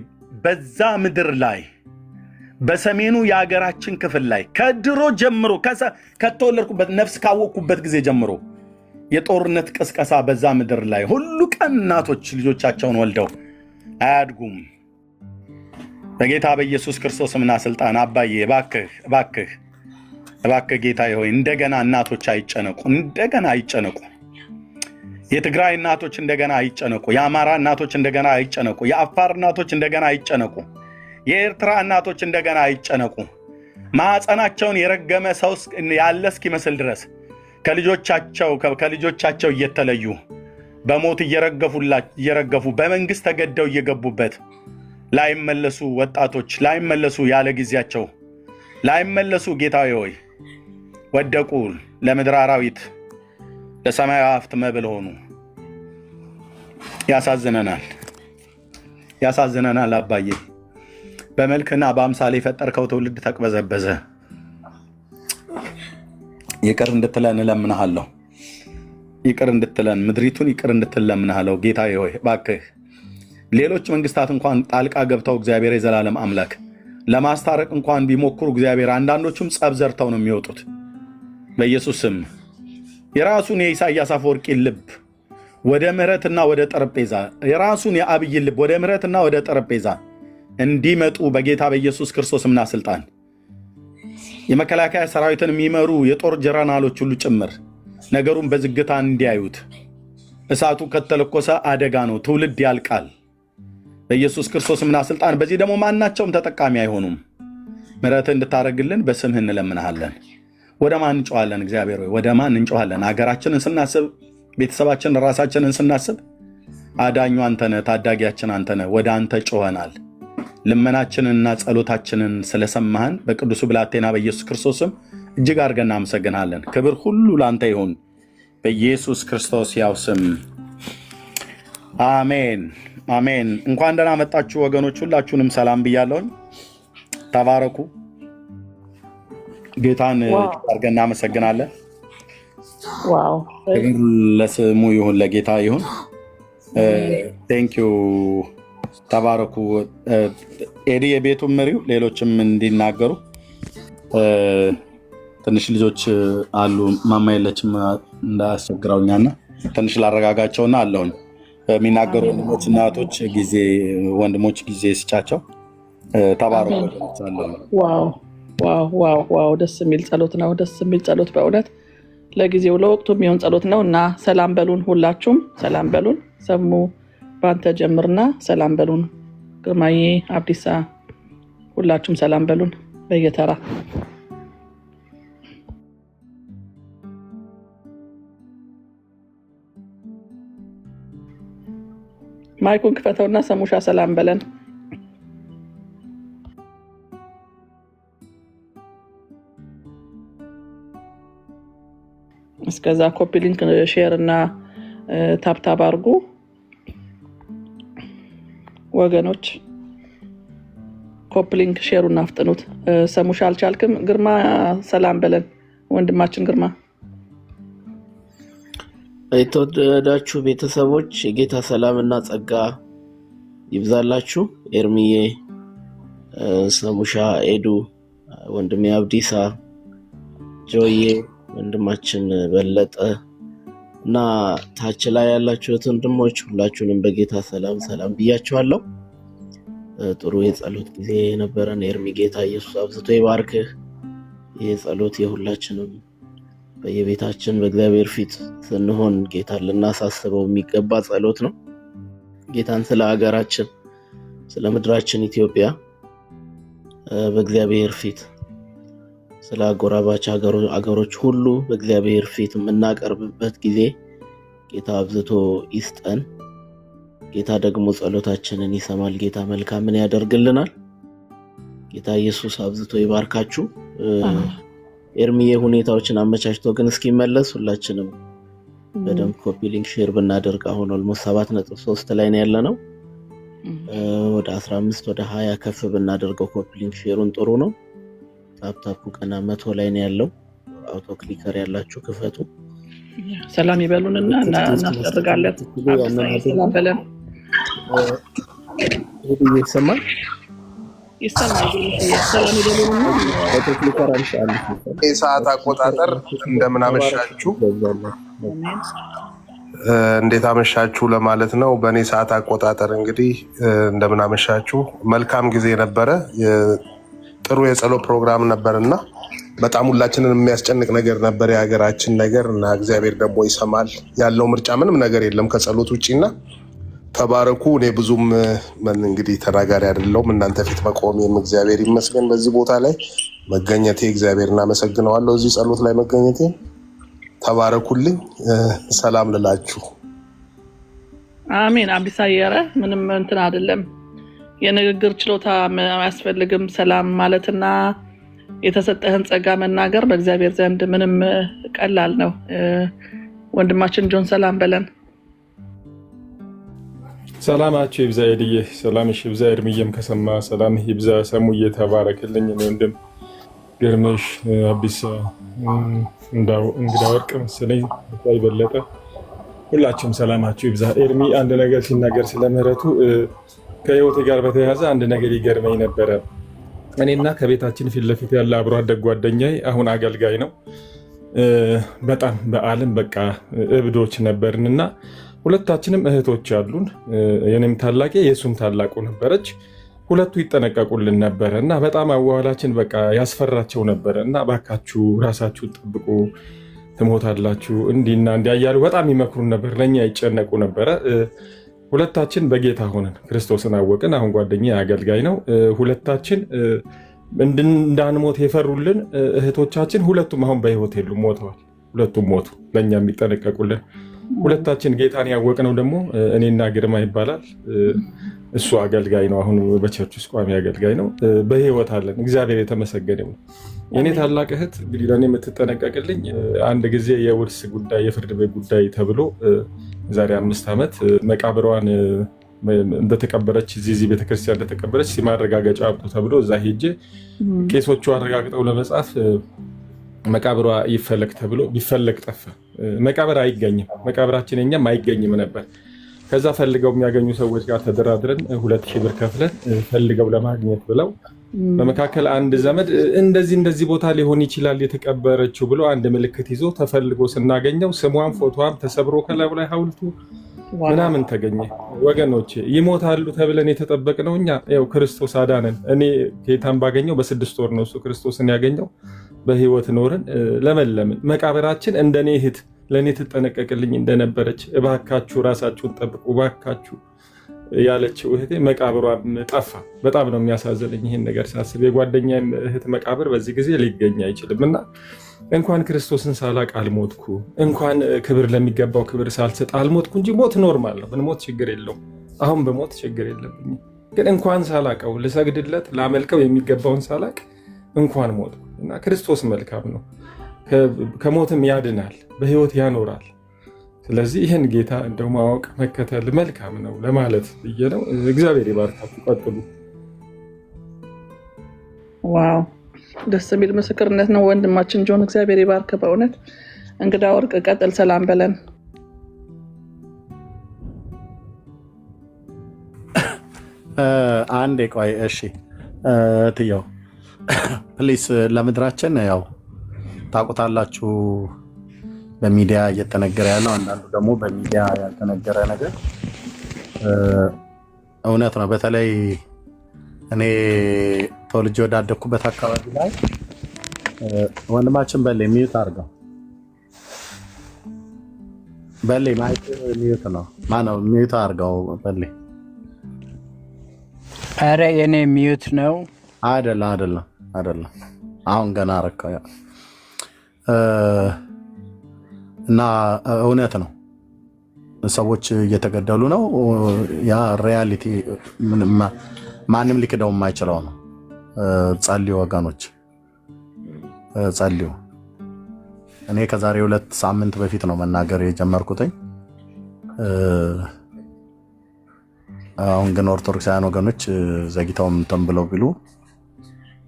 በዛ ምድር ላይ በሰሜኑ የሀገራችን ክፍል ላይ ከድሮ ጀምሮ ከተወለድኩበት ነፍስ ካወቅኩበት ጊዜ ጀምሮ የጦርነት ቅስቀሳ በዛ ምድር ላይ ሁሉ ቀን እናቶች ልጆቻቸውን ወልደው አያድጉም። በጌታ በኢየሱስ ክርስቶስ ስምና ስልጣን አባዬ እባክህ ጌታዬ ሆይ እንደገና እናቶች አይጨነቁ፣ የትግራይ እናቶች እንደገና አይጨነቁ፣ የአማራ እናቶች እንደገና አይጨነቁ፣ የአፋር እናቶች እንደገና አይጨነቁ፣ የኤርትራ እናቶች እንደገና አይጨነቁ። ማዕፀናቸውን የረገመ ሰው ያለ እስኪመስል ድረስ ከልጆቻቸው እየተለዩ በሞት እየረገፉ በመንግስት ተገደው እየገቡበት ላይመለሱ ወጣቶች ላይመለሱ ያለ ጊዜያቸው ላይመለሱ ጌታዬ ሆይ ወደቁ። ለምድር አራዊት ለሰማይ አፍት መብል ሆኑ። ያሳዝነናል አባዬ። በመልክና በአምሳሌ የፈጠርከው ትውልድ ተቅበዘበዘ። ይቅር እንድትለን እለምንሃለሁ። ይቅር እንድትለን ምድሪቱን ይቅር እንድትለምንሃለሁ ጌታዬ ሆይ እባክህ። ሌሎች መንግስታት እንኳን ጣልቃ ገብተው እግዚአብሔር የዘላለም አምላክ ለማስታረቅ እንኳን ቢሞክሩ እግዚአብሔር አንዳንዶቹም ጸብ ዘርተው ነው የሚወጡት። በኢየሱስ ስም የራሱን የኢሳያስ አፈወርቂን ልብ ወደ ምህረትና ወደ ጠረጴዛ የራሱን የአብይን ልብ ወደ ምህረትና ወደ ጠረጴዛ እንዲመጡ በጌታ በኢየሱስ ክርስቶስና ስልጣን የመከላከያ ሰራዊትን የሚመሩ የጦር ጀነራሎች ሁሉ ጭምር ነገሩን በዝግታ እንዲያዩት። እሳቱ ከተለኮሰ አደጋ ነው፣ ትውልድ ያልቃል። በኢየሱስ ክርስቶስና ስልጣን በዚህ ደግሞ ማናቸውም ተጠቃሚ አይሆኑም። ምህረት እንድታደርግልን በስምህ እንለምንሃለን። ወደ ማን እንጮሃለን? እግዚአብሔር ሆይ ወደ ማን እንጮሃለን? ሀገራችንን ስናስብ፣ ቤተሰባችንን፣ ራሳችንን ስናስብ አዳኙ አንተነህ፣ ታዳጊያችን አንተነህ። ወደ አንተ ጮኸናል። ልመናችንንና ጸሎታችንን ስለሰማህን በቅዱሱ ብላቴና በኢየሱስ ክርስቶስም እጅግ አድርገን እናመሰግናለን። ክብር ሁሉ ለአንተ ይሁን በኢየሱስ ክርስቶስ ያው ስም አሜን አሜን። እንኳን ደህና መጣችሁ ወገኖች፣ ሁላችሁንም ሰላም ብያለሁኝ። ተባረኩ። ጌታን አድርገን እናመሰግናለን። ዋው ክብር ለስሙ ይሁን፣ ለጌታ ይሁን። ቴንኪዩ። ተባረኩ። ኤዲ የቤቱን መሪው ሌሎችም እንዲናገሩ ትንሽ ልጆች አሉ። ማማ የለችም እንዳያስቸግረውኛና ትንሽ ላረጋጋቸውና አለውኝ የሚናገሩ ወንድሞች እናቶች ጊዜ ወንድሞች ጊዜ ስጫቸው። ተባረኩ። ዋው ደስ የሚል ጸሎት ነው። ደስ የሚል ጸሎት በእውነት ለጊዜው ለወቅቱ የሚሆን ጸሎት ነው እና ሰላም በሉን። ሁላችሁም ሰላም በሉን። ሰሙ ባንተ ጀምርና ሰላም በሉን። ግርማዬ፣ አብዲሳ ሁላችሁም ሰላም በሉን በየተራ። ማይኩን ክፈተውና ሰሙሻ ሰላም በለን። እስከዛ ኮፒ ሊንክ ሼር እና ታፕታፕ አድርጉ ወገኖች። ኮፒ ሊንክ ሼሩን አፍጥኑት። ሰሙሻ አልቻልክም? ግርማ ሰላም በለን ወንድማችን ግርማ። የተወደዳችሁ ቤተሰቦች የጌታ ሰላምና ጸጋ ይብዛላችሁ። ኤርሚዬ፣ ሰሙሻ፣ ኤዱ፣ ወንድሜ አብዲሳ፣ ጆዬ፣ ወንድማችን በለጠ እና ታች ላይ ያላችሁት ወንድሞች ሁላችሁንም በጌታ ሰላም ብያችኋለሁ። ጥሩ የጸሎት ጊዜ ነበረን። ኤርሚ፣ ጌታ ኢየሱስ አብዝቶ ይባርክህ። ይህ ጸሎት የሁላችንም በየቤታችን በእግዚአብሔር ፊት ስንሆን ጌታን ልናሳስበው የሚገባ ጸሎት ነው። ጌታን ስለ ሀገራችን ስለ ምድራችን ኢትዮጵያ በእግዚአብሔር ፊት ስለ አጎራባች ሀገሮች ሁሉ በእግዚአብሔር ፊት የምናቀርብበት ጊዜ ጌታ አብዝቶ ይስጠን። ጌታ ደግሞ ጸሎታችንን ይሰማል። ጌታ መልካምን ያደርግልናል። ጌታ ኢየሱስ አብዝቶ ይባርካችሁ። ኤርሚዬ ሁኔታዎችን አመቻችቶ ግን እስኪመለስ ሁላችንም በደንብ ኮፒ ሊንክ ሼር ብናደርግ አሁን ኦልሞስት 7.3 ላይ ነው ያለነው። ወደ 15 ወደ 20 ከፍ ብናደርገው ኮፒ ሊንክ ሼሩን ጥሩ ነው። ታፕታፑ ቀና 100 ላይ ነው ያለው። አውቶ ክሊከር ያላችሁ ክፈቱ። ሰላም ይበሉንና እናስደርጋለን። ሰላም በለን። ይሰማል? ሰላም ይበሉንና አውቶ ክሊከር አንሻል። የሰዓት አቆጣጠር እንደምን አመሻችሁ፣ እንዴት አመሻችሁ ለማለት ነው። በእኔ ሰዓት አቆጣጠር እንግዲህ እንደምን አመሻችሁ። መልካም ጊዜ ነበረ። ጥሩ የጸሎት ፕሮግራም ነበርና በጣም ሁላችንን የሚያስጨንቅ ነገር ነበር የሀገራችን ነገር እና እግዚአብሔር ደግሞ ይሰማል። ያለው ምርጫ ምንም ነገር የለም ከጸሎት ውጪና ተባረኩ። እኔ ብዙም እንግዲህ ተናጋሪ አይደለሁም። እናንተ ፊት መቆሜም እግዚአብሔር ይመስገን። በዚህ ቦታ ላይ መገኘቴ እግዚአብሔር እናመሰግነዋለሁ። እዚህ ጸሎት ላይ መገኘቴ ተባረኩልኝ። ሰላም ልላችሁ አሜን። አቢሳየረ ምንም እንትን አይደለም። የንግግር ችሎታ አያስፈልግም። ሰላም ማለትና የተሰጠህን ጸጋ መናገር በእግዚአብሔር ዘንድ ምንም ቀላል ነው። ወንድማችን ጆን ሰላም በለን። ሰላማችሁ ይብዛ ኤድዬ፣ ሰላምሽ ይብዛ። እርምዬም ከሰማ ሰላምህ ይብዛ። ሰሙዬ ተባረክልኝ። ወንድም ግርምሽ፣ አቢሳ፣ እንግዳ ወርቅ መሰለኝ ይበለጠ፣ ሁላችሁም ሰላማችሁ ይብዛ። ኤርሚ አንድ ነገር ሲናገር ስለ ምህረቱ ከህይወቴ ጋር በተያያዘ አንድ ነገር ይገርመኝ ነበረ። እኔና ከቤታችን ፊት ለፊት ያለ አብሮ አደግ ጓደኛዬ አሁን አገልጋይ ነው። በጣም በዓለም በቃ እብዶች ነበርንና ሁለታችንም እህቶች አሉን። የኔም ታላቄ የእሱም ታላቁ ነበረች። ሁለቱ ይጠነቀቁልን ነበረ እና በጣም አዋዋላችን በቃ ያስፈራቸው ነበረ እና ባካችሁ ራሳችሁን ጠብቁ ትሞታላችሁ እንዲና እንዲያ እያሉ በጣም ይመክሩን ነበር። ለእኛ ይጨነቁ ነበረ። ሁለታችን በጌታ ሆነን ክርስቶስን አወቅን። አሁን ጓደኛዬ አገልጋይ ነው። ሁለታችን እንዳንሞት የፈሩልን እህቶቻችን ሁለቱም አሁን በህይወት የሉም፣ ሞተዋል። ሁለቱም ሞቱ፣ ለእኛ የሚጠነቀቁልን። ሁለታችን ጌታን ያወቅነው ደግሞ እኔና ግርማ ይባላል። እሱ አገልጋይ ነው። አሁን በቸርች ውስጥ ቋሚ አገልጋይ ነው። በህይወት አለን። እግዚአብሔር የተመሰገነ ነው። የኔ ታላቅ እህት እንግዲህ ለእኔ የምትጠነቀቅልኝ አንድ ጊዜ የውርስ ጉዳይ የፍርድ ቤት ጉዳይ ተብሎ ዛሬ 5 ዓመት መቃብሯን እንደተቀበረች እዚህ ቤተክርስቲያን እንደተቀበረች ማረጋገጫ አምጡ ተብሎ እዛ ሄጄ ቄሶቹ አረጋግጠው ለመጻፍ መቃብሯ ይፈለግ ተብሎ ቢፈለግ ጠፋ። መቃብር አይገኝም። መቃብራችን እኛም አይገኝም ነበር። ከዛ ፈልገው የሚያገኙ ሰዎች ጋር ተደራድረን 2000 ብር ከፍለን ፈልገው ለማግኘት ብለው በመካከል አንድ ዘመድ እንደዚህ ቦታ ሊሆን ይችላል የተቀበረችው ብሎ አንድ ምልክት ይዞ ተፈልጎ ስናገኘው ስሟም ፎቶዋም ተሰብሮ ከላዩ ላይ ሐውልቱ ምናምን ተገኘ። ወገኖች ይሞታሉ ተብለን የተጠበቅነው እኛ ያው ክርስቶስ አዳነን። እኔ ጌታን ባገኘው በ6 ወር ነው እሱ ክርስቶስን ያገኘው። በህይወት ኖርን፣ ለመለምን። መቃብራችን እንደኔ እህት ለእኔ ትጠነቀቅልኝ እንደነበረች እባካችሁ ራሳችሁን ጠብቁ እባካችሁ ያለችው እህቴ መቃብሯም ጠፋ። በጣም ነው የሚያሳዝነኝ ይህን ነገር ሳስብ። የጓደኛዬም እህት መቃብር በዚህ ጊዜ ሊገኝ አይችልም እና እንኳን ክርስቶስን ሳላቅ አልሞትኩ፣ እንኳን ክብር ለሚገባው ክብር ሳልሰጥ አልሞትኩ እንጂ ሞት ኖርማል ነው። ብንሞት ችግር የለውም። አሁን በሞት ችግር የለብኝም። ግን እንኳን ሳላቀው ልሰግድለት ላመልከው የሚገባውን ሳላቅ እንኳን ሞትኩ እና ክርስቶስ መልካም ነው። ከሞትም ያድናል፣ በህይወት ያኖራል። ስለዚህ ይህን ጌታ እንደው ማወቅ መከተል መልካም ነው ለማለት ብዬ ነው። እግዚአብሔር ይባርካችሁ፣ ቀጥሉ። ዋው ደስ የሚል ምስክርነት ነው ወንድማችን ጆን፣ እግዚአብሔር ይባርክ። በእውነት እንግዳ ወርቅ ቀጥል፣ ሰላም በለን። አንዴ ቆይ እሺ ትየው ፕሊስ። ለምድራችን ያው ታውቁታላችሁ በሚዲያ እየተነገረ ያለው፣ አንዳንዱ ደግሞ በሚዲያ ያልተነገረ ነገር እውነት ነው። በተለይ እኔ ተወልጄ ወዳደኩበት አካባቢ ላይ ወንድማችን በሌ ሚዩት አድርገው፣ በሌ ማይክ ሚዩት ነው። ማነው ሚዩት አድርገው በሌ። አረ የኔ ሚዩት ነው። አይደለም። አሁን ገና አረከው እና እውነት ነው፣ ሰዎች እየተገደሉ ነው። ያ ሪያሊቲ ማንም ሊክደው የማይችለው ነው። ጸልዩ ወገኖች፣ ጸልዩ። እኔ ከዛሬ 2 ሳምንት በፊት ነው መናገር የጀመርኩትኝ። አሁን ግን ኦርቶዶክሳውያን ወገኖች ዘግይተው እንትን ብለው ቢሉ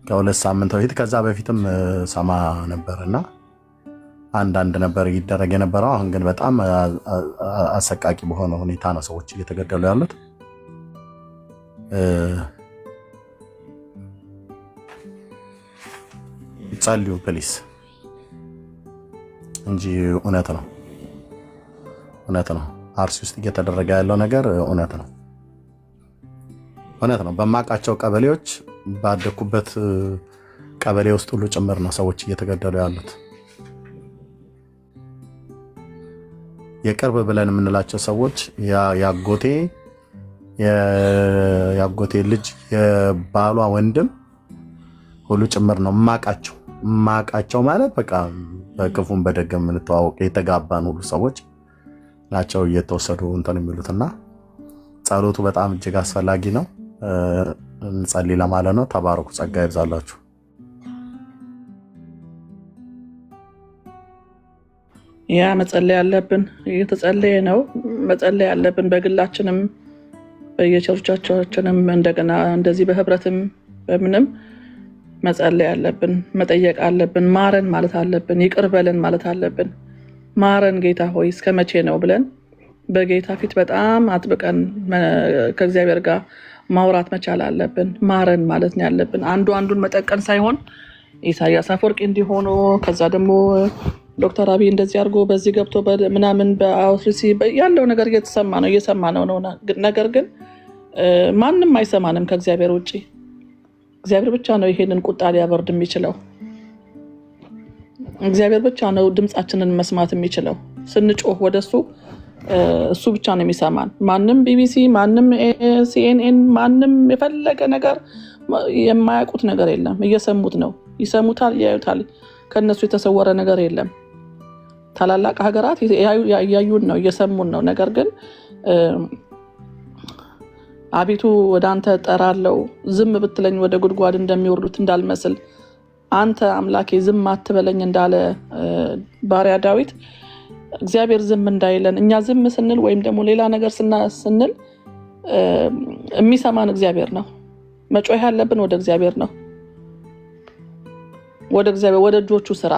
ከ2 ሳምንት በፊት ከዛ በፊትም ሰማ ነበርና አንዳንድ ነበር ይደረግ የነበረው። አሁን ግን በጣም አሰቃቂ በሆነ ሁኔታ ነው ሰዎች እየተገደሉ ያሉት። ጸልዩ ፕሊስ እንጂ እውነት ነው። አርሲ ውስጥ እየተደረገ ያለው ነገር እውነት ነው። በማውቃቸው ቀበሌዎች ባደኩበት ቀበሌ ውስጥ ሁሉ ጭምር ነው ሰዎች እየተገደሉ ያሉት። የቅርብ ብለን የምንላቸው ሰዎች ያጎቴ ልጅ የባሏ ወንድም ሁሉ ጭምር ነው ማቃቸው ማለት በቃ በክፉም በደግም የምንተዋወቅ የተጋባን ሁሉ ሰዎች ናቸው እየተወሰዱ እንትን የሚሉትና ጸሎቱ በጣም እጅግ አስፈላጊ ነው። እንጸልይ ለማለት ነው። ተባረኩ። ጸጋ ይብዛላችሁ። ያ መጸለይ ያለብን እየተጸለየ ነው። መጸለይ ያለብን በግላችንም በየቸርቻችንም እንደገና እንደዚህ በህብረትም በምንም መጸለይ ያለብን፣ መጠየቅ አለብን፣ ማረን ማለት አለብን፣ ይቅር በለን ማለት አለብን። ማረን ጌታ ሆይ እስከ መቼ ነው ብለን በጌታ ፊት በጣም አጥብቀን ከእግዚአብሔር ጋር ማውራት መቻል አለብን። ማረን ማለት ነው ያለብን። አንዱ አንዱን መጠቀን ሳይሆን ኢሳያስ አፈወርቂ እንዲሆኑ ከዛ ደግሞ ዶክተር አብይ እንደዚህ አድርጎ በዚህ ገብቶ ምናምን በአውትሪሲ ያለው ነገር እየተሰማ ነው እየሰማ ነው። ነገር ግን ማንም አይሰማንም ከእግዚአብሔር ውጪ። እግዚአብሔር ብቻ ነው ይሄንን ቁጣ ሊያበርድ የሚችለው። እግዚአብሔር ብቻ ነው ድምጻችንን መስማት የሚችለው። ስንጮህ ወደሱ እሱ ብቻ ነው የሚሰማን። ማንም ቢቢሲ፣ ማንም ሲኤንኤን፣ ማንም የፈለገ ነገር የማያውቁት ነገር የለም። እየሰሙት ነው፣ ይሰሙታል፣ ያዩታል። ከነሱ የተሰወረ ነገር የለም። ታላላቅ ሀገራት ያዩን ነው፣ እየሰሙን ነው። ነገር ግን አቤቱ ወደ አንተ ጠራለው፣ ዝም ብትለኝ ወደ ጉድጓድ እንደሚወርዱት እንዳልመስል አንተ አምላኬ ዝም አትበለኝ እንዳለ ባሪያ ዳዊት እግዚአብሔር ዝም እንዳይለን እኛ ዝም ስንል ወይም ደግሞ ሌላ ነገር ስንል የሚሰማን እግዚአብሔር ነው። መጮህ ያለብን ወደ እግዚአብሔር ነው። ወደ እግዚአብሔር ወደ እጆቹ ስራ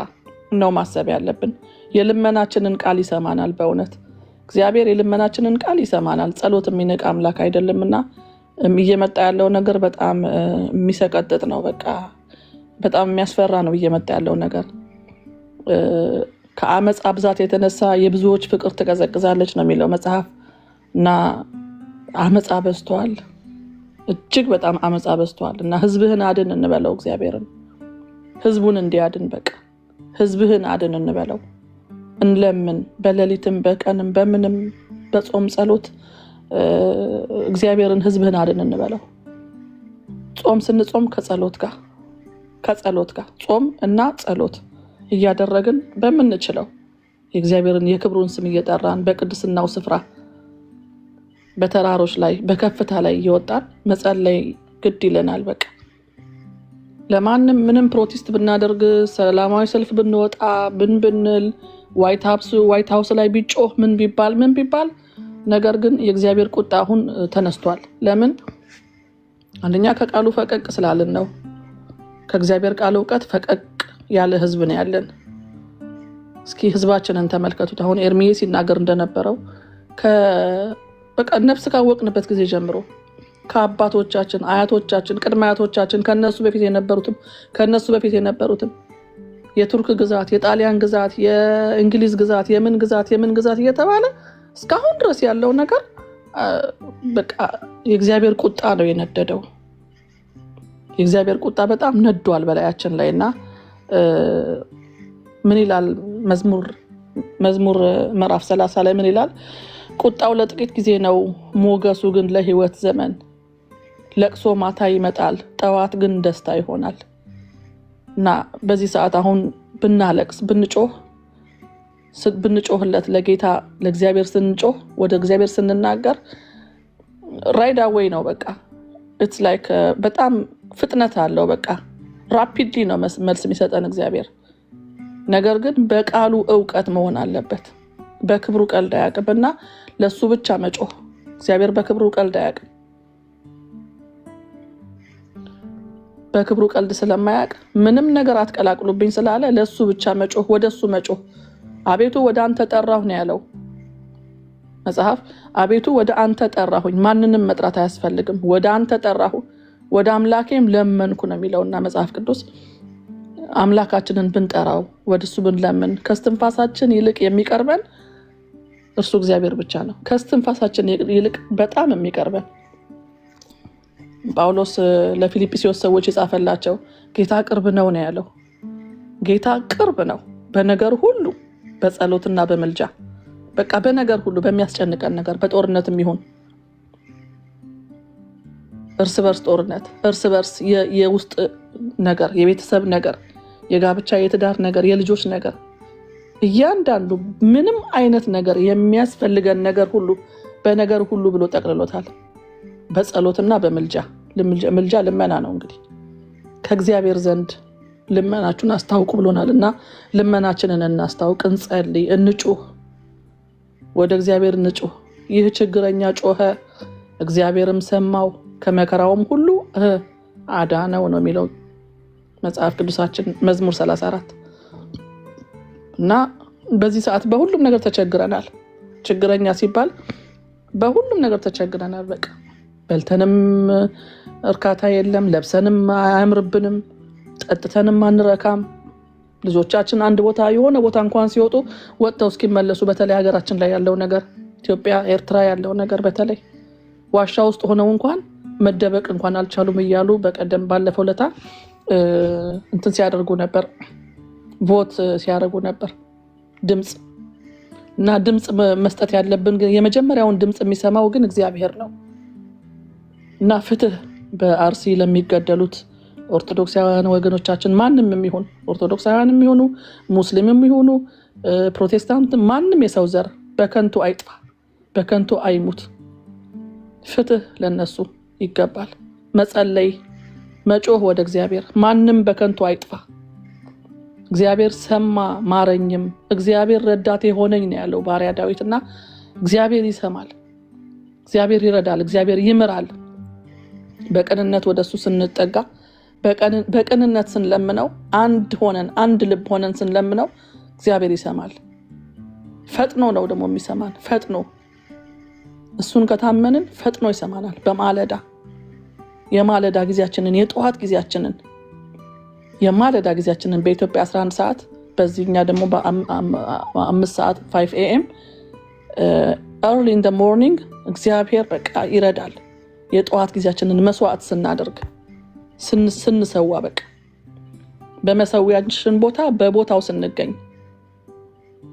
ነው ማሰብ ያለብን። የልመናችንን ቃል ይሰማናል። በእውነት እግዚአብሔር የልመናችንን ቃል ይሰማናል። ጸሎት የሚንቅ አምላክ አይደለምና እየመጣ ያለው ነገር በጣም የሚሰቀጥጥ ነው። በቃ በጣም የሚያስፈራ ነው እየመጣ ያለው ነገር። ከአመፃ ብዛት የተነሳ የብዙዎች ፍቅር ትቀዘቅዛለች ነው የሚለው መጽሐፍ እና አመፃ በዝቷል። እጅግ በጣም አመፃ በዝቷል እና ህዝብህን አድን እንበለው እግዚአብሔርን። ህዝቡን እንዲያድን በቃ ህዝብህን አድን እንበለው። እንለምን በሌሊትም በቀንም በምንም በጾም ጸሎት እግዚአብሔርን ህዝብህን አድን እንበለው። ጾም ስንጾም ከጸሎት ጋር ጾም እና ጸሎት እያደረግን በምንችለው የእግዚአብሔርን የክብሩን ስም እየጠራን በቅድስናው ስፍራ በተራሮች ላይ በከፍታ ላይ እየወጣን መጸለይ ግድ ይለናል። በቃ ለማንም ምንም ፕሮቴስት ብናደርግ፣ ሰላማዊ ሰልፍ ብንወጣ ብንል፣ ዋይት ሃውስ ላይ ቢጮህ ምን ቢባል ነገር ግን የእግዚአብሔር ቁጣ አሁን ተነስቷል። ለምን? አንደኛ ከቃሉ ፈቀቅ ስላልን ነው። ከእግዚአብሔር ቃል እውቀት ፈቀቅ ያለ ህዝብ ነው ያለን። እስኪ ህዝባችንን ተመልከቱት። አሁን ኤርሚዬ ሲናገር እንደነበረው በቃ ነፍስ ካወቅንበት ጊዜ ጀምሮ ከአባቶቻችን፣ አያቶቻችን፣ ቅድመ አያቶቻችን ከነሱ በፊት የነበሩትም የቱርክ ግዛት፣ የጣሊያን ግዛት፣ የእንግሊዝ ግዛት፣ የምን ግዛት እየተባለ እስካሁን ድረስ ያለው ነገር በቃ የእግዚአብሔር ቁጣ ነው የነደደው። የእግዚአብሔር ቁጣ በጣም ነዷል በላያችን ላይና ምን ይላል መዝሙር ምዕራፍ 30 ላይ ምን ይላል? ቁጣው ለጥቂት ጊዜ ነው፣ ሞገሱ ግን ለህይወት ዘመን። ለቅሶ ማታ ይመጣል፣ ጠዋት ግን ደስታ ይሆናል። እና በዚህ ሰዓት አሁን ብናለቅስ ብንጮህለት ለጌታ ለእግዚአብሔር ስንጮህ ወደ እግዚአብሔር ስንናገር ራይድ አዌይ ነው። በቃ ኢትስ ላይክ በጣም ፍጥነት አለው። በቃ ራፒድሊ ነው መልስ የሚሰጠን እግዚአብሔር። ነገር ግን በቃሉ እውቀት መሆን አለበት። በክብሩ ቀልድ አያውቅምና ለሱ ብቻ መጮህ። እግዚአብሔር በክብሩ ቀልድ አያውቅም። በክብሩ ቀልድ ስለማያውቅ ምንም ነገር አትቀላቅሉብኝ ስላለ ለሱ ብቻ መጮህ፣ ወደሱ መጮህ። አቤቱ ወደ አንተ ጠራሁ ነው ያለው መጽሐፍ። አቤቱ ወደ አንተ ጠራሁኝ፣ ማንንም መጥራት አያስፈልግም። ወደ አንተ ጠራሁ፣ ወደ አምላኬም ለመንኩ ነው የሚለውና መጽሐፍ ቅዱስ አምላካችንን ብንጠራው ወደሱ ብንለምን ከስትንፋሳችን ይልቅ የሚቀርበን እርሱ እግዚአብሔር ብቻ ነው። ከስትንፋሳችን ይልቅ በጣም የሚቀርበን ጳውሎስ ለፊልጵስዩስ ሰዎች የጻፈላቸው ጌታ ቅርብ ነው ነው ያለው። ጌታ ቅርብ ነው በነገር ሁሉ በጸሎትና በመልጃ። በቃ በነገር ሁሉ በሚያስጨንቀን ነገር፣ በጦርነትም ይሁን እርስ በርስ ጦርነት፣ እርስ በርስ የውስጥ ነገር፣ የቤተሰብ ነገር፣ የጋብቻ የትዳር ነገር፣ የልጆች ነገር፣ እያንዳንዱ ምንም አይነት ነገር የሚያስፈልገን ነገር ሁሉ በነገር ሁሉ ብሎ ጠቅልሎታል። በጸሎትና በምልጃ ምልጃ ልመና ነው። እንግዲህ ከእግዚአብሔር ዘንድ ልመናችሁን አስታውቁ ብሎናልና ልመናችንን እናስታውቅ፣ እንጸልይ፣ እንጩህ፣ ወደ እግዚአብሔር እንጩህ። ይህ ችግረኛ ጮኸ፣ እግዚአብሔርም ሰማው፣ ከመከራውም ሁሉ አዳነው ነው የሚለው መጽሐፍ ቅዱሳችን መዝሙር 34። እና በዚህ ሰዓት በሁሉም ነገር ተቸግረናል። ችግረኛ ሲባል በሁሉም ነገር ተቸግረናል። በቃ በልተንም እርካታ የለም፣ ለብሰንም አያምርብንም፣ ጠጥተንም አንረካም። ልጆቻችን አንድ ቦታ የሆነ ቦታ እንኳን ሲወጡ ወጥተው እስኪመለሱ በተለይ ሀገራችን ላይ ያለው ነገር ኢትዮጵያ ኤርትራ ያለው ነገር በተለይ ዋሻ ውስጥ ሆነው እንኳን መደበቅ እንኳን አልቻሉም እያሉ በቀደም ባለፈው ለታ እንትን ሲያደርጉ ነበር፣ ቮት ሲያደርጉ ነበር ድምጽ። እና ድምጽ መስጠት ያለብን ግን የመጀመሪያውን ድምጽ የሚሰማው ግን እግዚአብሔር ነው። እና ፍትህ በአርሲ ለሚገደሉት ኦርቶዶክሳውያን ወገኖቻችን ማንም የሚሆን ኦርቶዶክሳውያን የሚሆኑ ሙስሊም የሚሆኑ ፕሮቴስታንት ማንም የሰው ዘር በከንቱ አይጥፋ፣ በከንቱ አይሙት። ፍትህ ለነሱ ይገባል። መጸለይ፣ መጮህ ወደ እግዚአብሔር። ማንም በከንቱ አይጥፋ። እግዚአብሔር ሰማ ማረኝም፣ እግዚአብሔር ረዳቴ ሆነኝ ነው ያለው ባሪያ ዳዊትና እግዚአብሔር ይሰማል፣ እግዚአብሔር ይረዳል፣ እግዚአብሔር ይምራል። በቅንነት ወደሱ ስንጠጋ፣ በቅንነት ስንለምነው፣ አንድ ሆነን አንድ ልብ ሆነን ስንለምነው እግዚአብሔር ይሰማል። ፈጥኖ ነው ደግሞ የሚሰማን። ፈጥኖ እሱን ከታመንን ፈጥኖ ይሰማናል። በማለዳ የማለዳ ጊዜያችንን የጠዋት ጊዜያችንን የማለዳ ጊዜያችንን በኢትዮጵያ 11 ሰዓት በዚህኛ ደግሞ በ5 ሰዓት 5 AM early in the morning እግዚአብሔር በቃ ይረዳል። የጠዋት ጊዜያችንን መስዋዕት ስናደርግ ስንሰዋ በቃ በመሰዊያችን ቦታ በቦታው ስንገኝ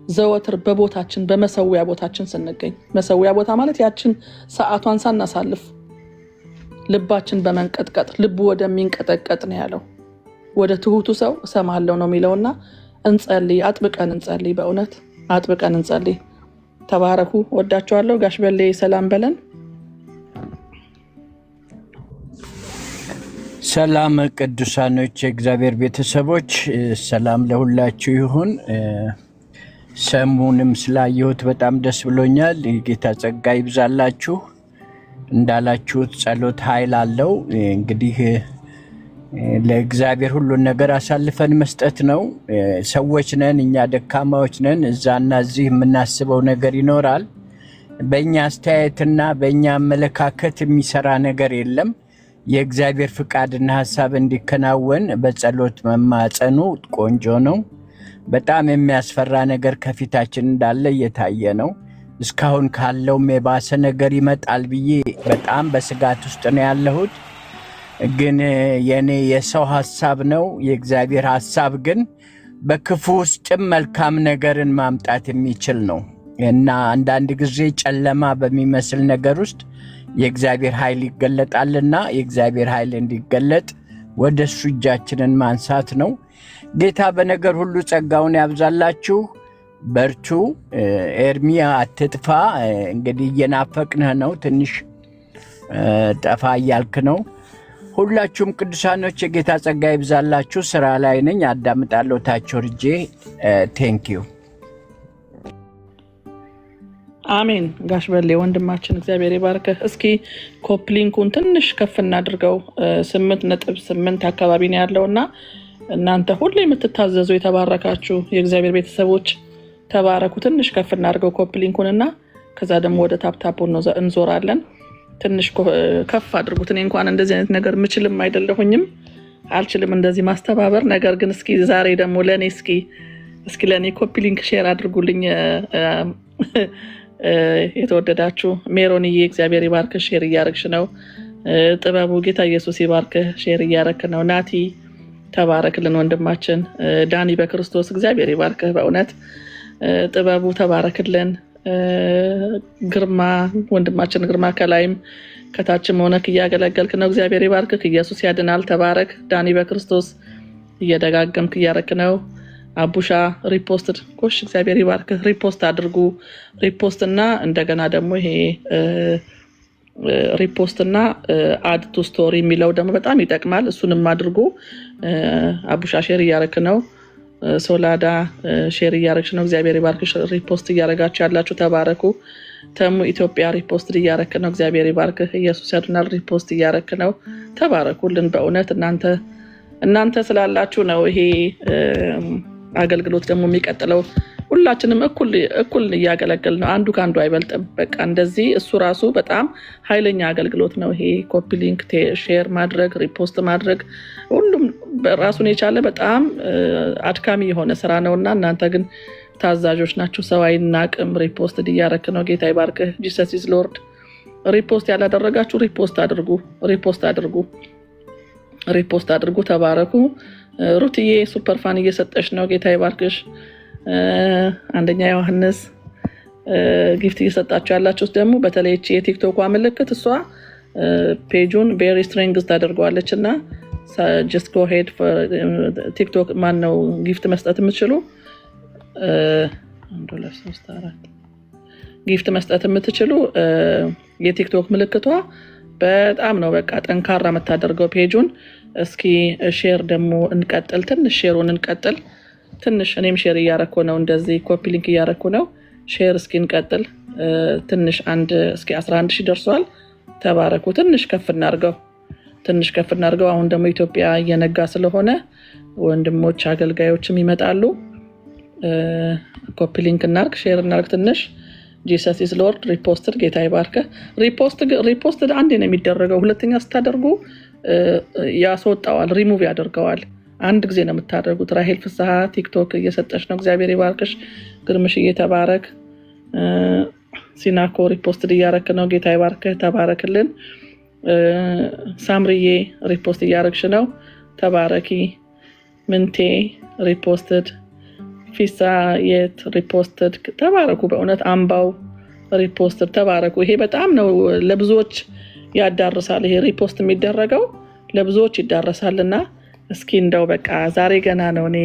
ዘወትር በቦታችን በመሰዊያ ቦታችን ስንገኝ፣ መሰዊያ ቦታ ማለት ያችን ሰዓቷን ሳናሳልፍ ልባችን በመንቀጥቀጥ ልቡ ወደሚንቀጠቀጥ ነው ያለው። ወደ ትሁቱ ሰው እሰማለሁ ነው የሚለውና እንጸልይ፣ አጥብቀን እንጸልይ፣ በእውነት አጥብቀን እንጸልይ። ተባረኩ። ወዳችኋለሁ። ጋሽ በሌ ሰላም በለን። ሰላም ቅዱሳኖች፣ የእግዚአብሔር ቤተሰቦች ሰላም ለሁላችሁ ይሁን። ሰሙንም ስላየሁት በጣም ደስ ብሎኛል። የጌታ ጸጋ ይብዛላችሁ። እንዳላችሁት ጸሎት ኃይል አለው። እንግዲህ ለእግዚአብሔር ሁሉን ነገር አሳልፈን መስጠት ነው። ሰዎች ነን፣ እኛ ደካማዎች ነን። እዛና እዚህ የምናስበው ነገር ይኖራል። በእኛ አስተያየትና በእኛ አመለካከት የሚሰራ ነገር የለም። የእግዚአብሔር ፍቃድና ሀሳብ እንዲከናወን በጸሎት መማጸኑ ቆንጆ ነው። በጣም የሚያስፈራ ነገር ከፊታችን እንዳለ እየታየ ነው። እስካሁን ካለውም የባሰ ነገር ይመጣል ብዬ በጣም በስጋት ውስጥ ነው ያለሁት። ግን የኔ የሰው ሐሳብ ነው። የእግዚአብሔር ሐሳብ ግን በክፉ ውስጥም መልካም ነገርን ማምጣት የሚችል ነው እና አንዳንድ ጊዜ ጨለማ በሚመስል ነገር ውስጥ የእግዚአብሔር ኃይል ይገለጣልና የእግዚአብሔር ኃይል እንዲገለጥ ወደሱ እጃችንን ማንሳት ነው። ጌታ በነገር ሁሉ ጸጋውን ያብዛላችሁ። በርቱ። ኤርሚያ አትጥፋ። እንግዲህ እየናፈቅንህ ነው። ትንሽ ጠፋ እያልክ ነው። ሁላችሁም ቅዱሳኖች የጌታ ጸጋ ይብዛላችሁ። ስራ ላይ ነኝ፣ አዳምጣለሁ ታች ወርጄ። ቴንኪዩ። አሜን። ጋሽ በሌ ወንድማችን እግዚአብሔር ይባርክህ። እስኪ ኮፕሊንኩን ትንሽ ከፍ እናድርገው። 8.8 አካባቢ ነው ያለውና እናንተ ሁሉ የምትታዘዙ የተባረካችሁ የእግዚአብሔር ቤተሰቦች ተባረኩ። ትንሽ ከፍ እናድርገው ኮፕሊንኩንና ከዛ ደግሞ ወደ ታፕታፑ እንዞራለን። ትንሽ ከፍ አድርጉት። እኔ እንኳን እንደዚህ አይነት ነገር ምችልም አይደለሁኝም፣ አልችልም እንደዚህ ማስተባበር። ነገር ግን እስኪ ዛሬ ደግሞ ለኔ እስኪ ለኔ ኮፕሊንክ ሼር አድርጉልኝ። የተወደዳችሁ ሜሮንዬ እግዚአብሔር ይባርክሽ፣ ሼር እያረግሽ ነው። ጥበቡ ጌታ ኢየሱስ ይባርክህ፣ ሼር እያረክ ነው። ናቲ ተባረክልን ወንድማችን። ዳኒ በክርስቶስ እግዚአብሔር ይባርክህ በእውነት። ጥበቡ ተባረክልን። ግርማ ወንድማችን ግርማ ከላይም ከታችም ሆነክ እያገለገልክ ነው። እግዚአብሔር ይባርክህ። ኢየሱስ ያድናል። ተባረክ ዳኒ በክርስቶስ እየደጋገምክ እያረክ ነው። አቡሻ ሪፖስትድ ኮሽ እግዚአብሔር ይባርክ። ሪፖስት አድርጉ። ሪፖስት እና እንደገና ደግሞ ይሄ ሪፖስት እና አድ ቱ ስቶሪ የሚለው ደግሞ በጣም ይጠቅማል። እሱንም አድርጉ። አቡሻ ሼር እያረክ ነው። ሶላዳ ሼር እያረክሽ ነው። እግዚአብሔር ይባርክሽ። ሪፖስት እያረጋችሁ ያላችሁ ተባረኩ። ተሙ ኢትዮጵያ ሪፖስት እያረክ ነው። እግዚአብሔር ይባርክ። ኢየሱስ ያድናል። ሪፖስት እያረክ ነው። ተባረኩልን። በእውነት እናንተ ስላላችሁ ነው ይሄ አገልግሎት ደግሞ የሚቀጥለው። ሁላችንም እኩል እያገለገል ነው። አንዱ ከአንዱ አይበልጥም። በቃ እንደዚህ እሱ ራሱ በጣም ኃይለኛ አገልግሎት ነው ይሄ። ኮፒ ሊንክ፣ ሼር ማድረግ፣ ሪፖስት ማድረግ ሁሉም ራሱን የቻለ በጣም አድካሚ የሆነ ስራ ነውና እናንተ ግን ታዛዦች ናችሁ። ሰው አይናቅም። ሪፖስት እያረክ ነው። ጌታ ይባርክህ። ጂሰስ ኢዝ ሎርድ። ሪፖስት ያላደረጋችሁ ሪፖስት አድርጉ። ሪፖስት አድርጉ። ተባረኩ። ሩትዬ ሱፐር ፋን እየሰጠሽ ነው። ጌታ ይባርክሽ። አንደኛ ዮሐንስ ጊፍት እየሰጣችሁ ያላችሁት ደግሞ በተለይ የቲክቶክ ምልክት እሷ ፔጁን ቬሪ ስትሪንግዝ ታደርገዋለች እና ጀስት ጎ ሄድ ቲክቶክ ማን ነው ጊፍት መስጠት የምትችሉ ጊፍት መስጠት የምትችሉ የቲክቶክ ምልክቷ በጣም ነው በቃ ጠንካራ የምታደርገው ፔጁን። እስኪ ሼር ደግሞ እንቀጥል። ትንሽ ሼሩን እንቀጥል። ትንሽ እኔም ሼር እያረኩ ነው። እንደዚህ ኮፒ ሊንክ እያረኩ ነው። ሼር እስኪ እንቀጥል። ትንሽ እስኪ 11,000 ደርሷል። ተባረኩ። ትንሽ ከፍ እናርገው። አሁን ደግሞ ኢትዮጵያ እየነጋ ስለሆነ ወንድሞች አገልጋዮችም ይመጣሉ። ኮፒ ሊንክ እናርግ፣ ሼር እናርግ ትንሽ። ጂሰስ ኢዝ ሎርድ። ሪፖስትድ። ጌታ ይባርክ። ሪፖስትድ አንዴ ነው የሚደረገው። ሁለተኛ ስታደርጉ ያስወጣዋል፣ ሪሙቭ ያደርገዋል። አንድ ጊዜ ነው የምታደርጉት። ራሄል ፍስሐ ቲክቶክ እየሰጠች ነው። እግዚአብሔር ይባርክሽ። ግርምሽ እየተባረክ። ሲናኮ ሪፖስትድ እያረክ ነው። ጌታ ይባርክህ። ተባረክልን። ሳምርዬ ሪፖስት እያረግሽ ነው። ተባረኪ። ምንቴ ሪፖስትድ። ፊሳ የት ሪፖስትድ። ተባረኩ። በእውነት አምባው ሪፖስትድ። ተባረኩ። ይሄ በጣም ነው ለብዙዎች ያዳርሳል። ይሄ ሪፖስት የሚደረገው ለብዙዎች ይዳረሳልና እስኪ እንደው በቃ ዛሬ ገና ነው እኔ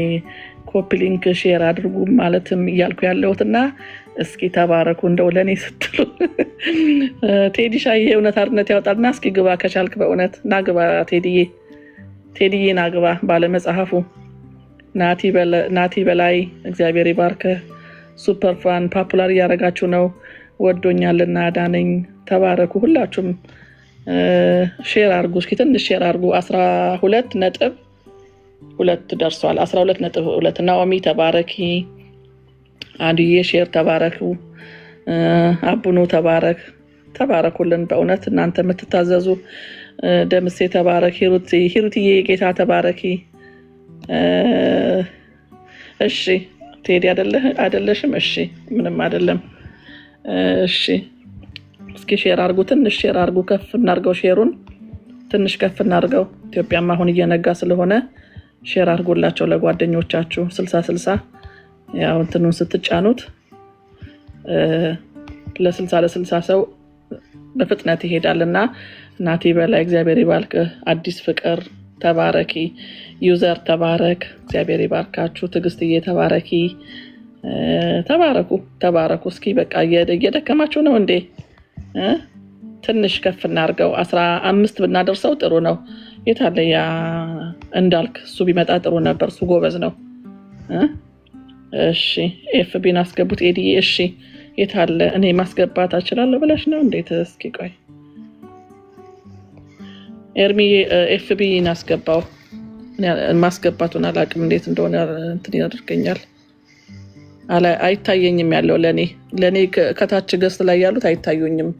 ኮፒ ሊንክ ሼር አድርጉ ማለትም እያልኩ ያለሁትና እስኪ ተባረኩ። እንደው ለኔ ስትሉ ቴዲ ሻዬ እውነት አርነት ያወጣልና እስኪ ግባ ከቻልክ በእውነት ናግባ። ቴዲዬ ናግባ ባለመጽሐፉ። ናቲ በላይ እግዚአብሔር ይባርክ። ሱፐር ፋን ፓፑላር እያደረጋችሁ ነው። ወዶኛልና ዳነኝ። ተባረኩ ሁላችሁም። ሼር አርጉ እስኪ ትንሽ ሼር አርጉ። 12.2 ደርሷል። 12.2 ናኦሚ ተባረኪ። አንድዬ ሼር ተባረኩ። አቡኑ ተባረኩልን። በእውነት እናንተ የምትታዘዙ ደምሴ ተባረክ። ሂሩትዬ ጌታ ተባረኪ። እሺ ቴዲ አይደለሽም? እሺ ምንም አይደለም። እሺ እስኪ ሼር አርጉ፣ ትንሽ ሼር አርጉ። ከፍ እናርገው፣ ሼሩን ትንሽ ከፍ እናርገው። ኢትዮጵያም አሁን እየነጋ ስለሆነ ሼር አርጉላቸው ለጓደኞቻችሁ። 60 ያው እንትኑን ስትጫኑት ለ60 ሰው በፍጥነት ይሄዳልና ናቲ በላይ እግዚአብሔር ይባርክ። አዲስ ፍቅር ተባረኪ። ዩዘር ተባረክ። እግዚአብሔር ይባርካችሁ። ትዕግስትዬ ተባረኪ። ተባረኩ። እስኪ በቃ እየደከማችሁ ነው እንዴ? ትንሽ ከፍ እናርገው። 15 ብናደርሰው ጥሩ ነው። የታለ ያ እንዳልክ? እሱ ቢመጣ ጥሩ ነበር። እሱ ጎበዝ ነው። እሺ ኤፍቢን አስገቡት። ኤዲዬ እሺ የታለ? እኔ ማስገባት እችላለሁ ብለሽ ነው? እንዴት? እስኪ ቆይ ኤርሚ ኤፍቢን አስገባው። ማስገባቱን አላውቅም እንዴት እንደሆነ እንትን ያደርገኛል። አይታየኝም ያለው ለኔ ከታች ገስት ላይ ያሉት አይታዩኝም።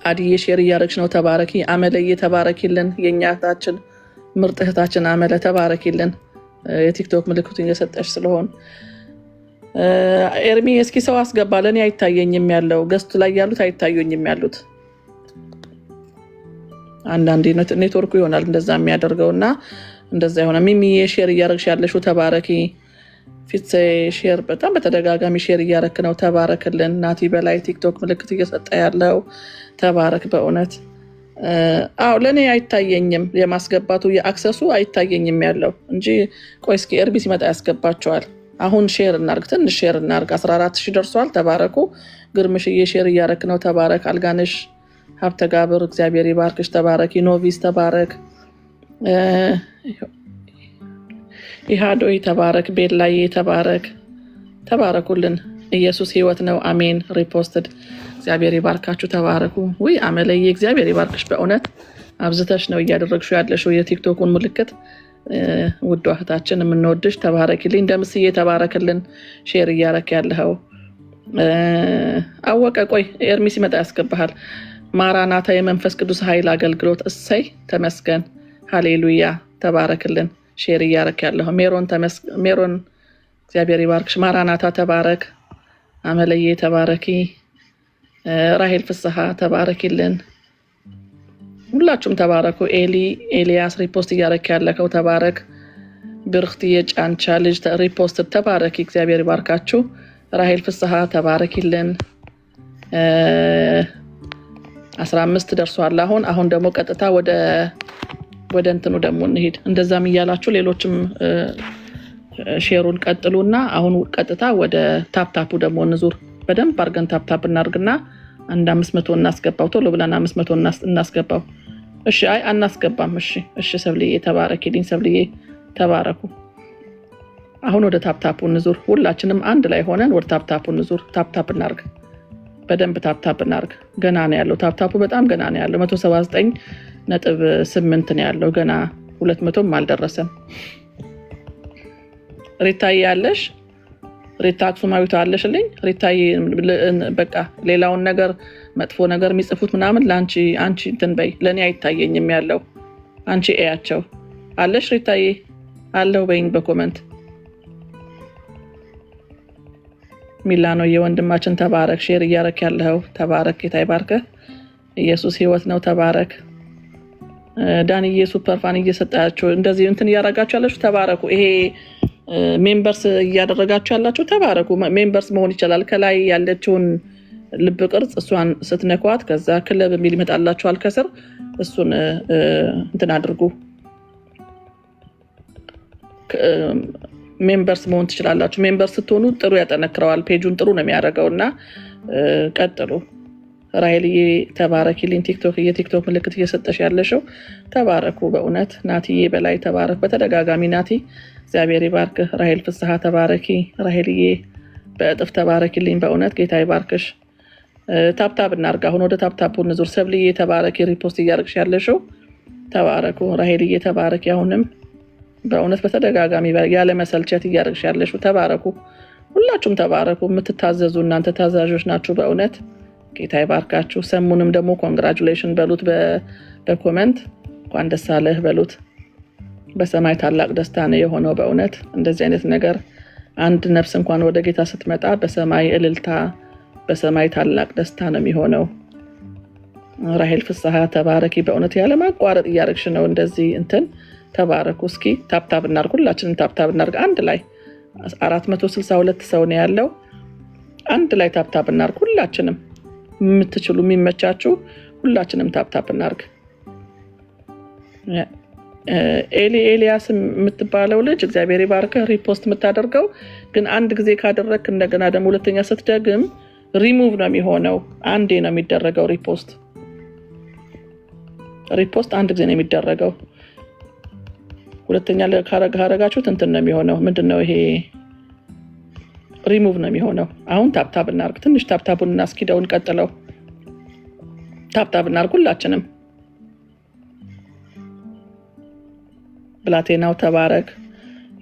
አዲዬ ሼር እያደረግሽ ነው። ተባረኪ። አመለዬ ተባረኪልን። የኛ እህታችን ምርጥ እህታችን አመለ ተባረኪልን። የቲክቶክ ምልክቱን እየሰጠሽ ስለሆን ኤርሚ እስኪ ሰው አስገባ። ለኔ አይታየኝም ያለው ገስቱ ላይ ያሉት አይታዩኝም ያሉት። አንዳንዴ ኔትወርኩ ይሆናል እንደዛ የሚያደርገውና እንደዛ ይሆናል። ሚሚዬ ሼር እያደረግሽ ያለሽው ተባረኪ። ፊት ሼር በጣም በተደጋጋሚ ሼር እያረክ ነው። ተባረክልን። ናቲ በላይ ቲክቶክ ምልክት እየሰጠ ያለው ተባረክ። በእውነት አዎ ለእኔ አይታየኝም፣ የማስገባቱ የአክሰሱ አይታየኝም ያለው እንጂ ቆይ እስኪ ኤርቢ ሲመጣ ያስገባቸዋል። አሁን ሼር እናርግ፣ ትንሽ ሼር እናርግ። 14,000 ደርሷል። ተባረኩ። ግርምሽዬ ሼር እያረክ ነው። ተባረክ። አልጋነሽ ሀብተ ጋብር እግዚአብሔር ይባርክሽ። ተባረክ። ኖቪስ ተባረክ። ኢሃዶይ ተባረክ። ቤላዬ ተባረክ። ተባረኩልን። ኢየሱስ ህይወት ነው። አሜን። ሪፖስትድ እግዚአብሔር ይባርካችሁ። ተባረኩ። ውይ አመለዬ እግዚአብሔር ይባርክሽ። በእውነት አብዝተሽ ነው እያደረግሽው ያለሽው የቲክቶኩን ምልክት። ውድ እህታችን የምንወድሽ ተባረክልኝ። እንደምስዬ ተባረክልን። ሼር እያረክ ያለኸው አወቀ። ቆይ ኤርሚ ሲመጣ ያስገባሃል። ማራናታ የመንፈስ ቅዱስ ኃይል አገልግሎት እሰይ ተመስገን። ሃሌሉያ ተባረክልን። ሼር እያረክ ያለኸው ሜሮን እግዚአብሔር ይባርክሽ። ማራናታ ተባረክ። አመለዬ ተባረኪ። ራሄል ፍስሐ ተባረኪልን። ሁላችሁም ተባረኩ። ኤልያስ ሪፖስት እያረክ ያለከው ተባረክ። ብርክት የጫንቻ ልጅ ሪፖስት ተባረኪ። እግዚአብሔር ይባርካችሁ። ራሄል ፍስሐ ተባረኪልን። 15 ደርሷል። አሁን ደግሞ ቀጥታ ወደ እንትኑ ደግሞ እንሂድ። እንደዛም እያላችሁ ሌሎችም ሼሩን ቀጥሉና አሁን ቀጥታ ወደ ታፕታፑ ደግሞ እንዙር። በደንብ አድርገን ታፕታፕ እናርግና አንድ 500 እናስገባው። ቶሎ ብለን 500 እናስገባው። እሺ አይ አናስገባም። እሺ ሰብልዬ ተባረኪልኝ። ሰብልዬ ተባረኩ። አሁን ወደ ታፕታፑ እንዙር። ሁላችንም አንድ ላይ ሆነን ወደ ታፕታፑ እንዙር። ታፕታፕ እናርግ። በደንብ ታፕታፕ እናርግ። ገና ነው ያለው ታፕታፑ፣ በጣም ገና ነው ያለው። 179.8 ነው ያለው። ገና 200ም አልደረሰም። ሪታዬ ያለሽ ሪታ አክሱማዊቷ አለሽልኝ። ሪታዬ በቃ ሌላውን ነገር መጥፎ ነገር የሚጽፉት ምናምን ለአንቺ እንትን በይ። ለእኔ አይታየኝም ያለው። አንቺ እያቸው አለሽ ሪታዬ አለው በይኝ በኮመንት። ሚላኖ የወንድማችን ተባረክ። ሼር እያረክ ያለው ተባረክ። ጌታ ይባርክህ። ኢየሱስ ህይወት ነው። ተባረክ። ዳንዬ ሱፐር ፋን እየሰጣችሁ እንደዚህ እንትን እያረጋችሁ ያላችሁ ተባረኩ። ይሄ ሜምበርስ እያደረጋችሁ ያላችሁ ተባረኩ። ሜምበርስ መሆን ይችላል። ከላይ ያለችውን ልብ ቅርጽ እሷን ስትነኳት ከዛ ክለብ የሚል ይመጣላችኋል ከስር። እሱን እንትን አድርጉ። ሜምበርስ መሆን ትችላላችሁ። ሜምበርስ ስትሆኑ ጥሩ ያጠነክረዋል። ፔጁን ጥሩ ነው የሚያደርገው እና ቀጥሉ። ራሄልዬ ተባረኪልኝ። የቲክቶክ ምልክት እየሰጠሽ ያለሽው ተባረኩ። በእውነት ናቲዬ በላይ ተባረክ። በተደጋጋሚ ናቲ እግዚአብሔር ይባርክህ። ራሄል ፍስሐ ተባረኪ። ራሄልዬ በእጥፍ ተባረኪልኝ። በእውነት ጌታ ይባርክሽ። ታፕታፕ እናርግ። አሁን ወደ ታፕታፑ እንዙር። ሰብልዬ ተባረኪ። ሪፖስት እያደረግሽ ያለሽው ተባረኩ። ራሄልዬ ተባረኪ። አሁንም በእውነት በተደጋጋሚ ያለ መሰልቸት እያደረግሽ ያለሽው ተባረኩ። ሁላችሁም ተባረኩ። የምትታዘዙ እናንተ ታዛዦች ናችሁ። በእውነት ጌታ ይባርካችሁ። ሰሙንም ደግሞ ኮንግራጁሌሽን በሉት በኮመንት እንኳን ደስ አለህ በሉት። በሰማይ ታላቅ ደስታ ነው የሆነው። በእውነት እንደዚህ አይነት ነገር አንድ ነፍስ እንኳን ወደ ጌታ ስትመጣ በሰማይ እልልታ፣ በሰማይ ታላቅ ደስታ ነው የሚሆነው። ራሄል ፍስሐ ተባረኪ። በእውነት ያለ ማቋረጥ እያደረግሽ ነው እንደዚህ እንትን ተባረኩ። እስኪ ታፕታፕ እናርግ። ሁላችንም ታፕታፕ እናርግ አንድ ላይ። 462 ሰው ነው ያለው። አንድ ላይ ታፕታፕ እናርግ ሁላችንም። የምትችሉ የሚመቻችሁ ሁላችንም ታፕታፕ እናርግ። ኤልያስ የምትባለው ልጅ እግዚአብሔር ይባርክህ። ሪፖስት የምታደርገው ግን አንድ ጊዜ ካደረክ እንደገና ደግሞ ሁለተኛ ስትደግም ሪሙቭ ነው የሚሆነው። አንዴ ነው የሚደረገው ሪፖስት አንድ ጊዜ ነው የሚደረገው። ሁለተኛ ካረጋችሁት እንትን ነው የሚሆነው። ምንድነው ይሄ? ሪሙቭ ነው የሚሆነው። አሁን ታፕታፕ እናርግ። ትንሽ ታፕታፑን እናስኪደውን ቀጥለው ታፕታፕ እናርግ ሁላችንም። ብላቴናው ተባረክ።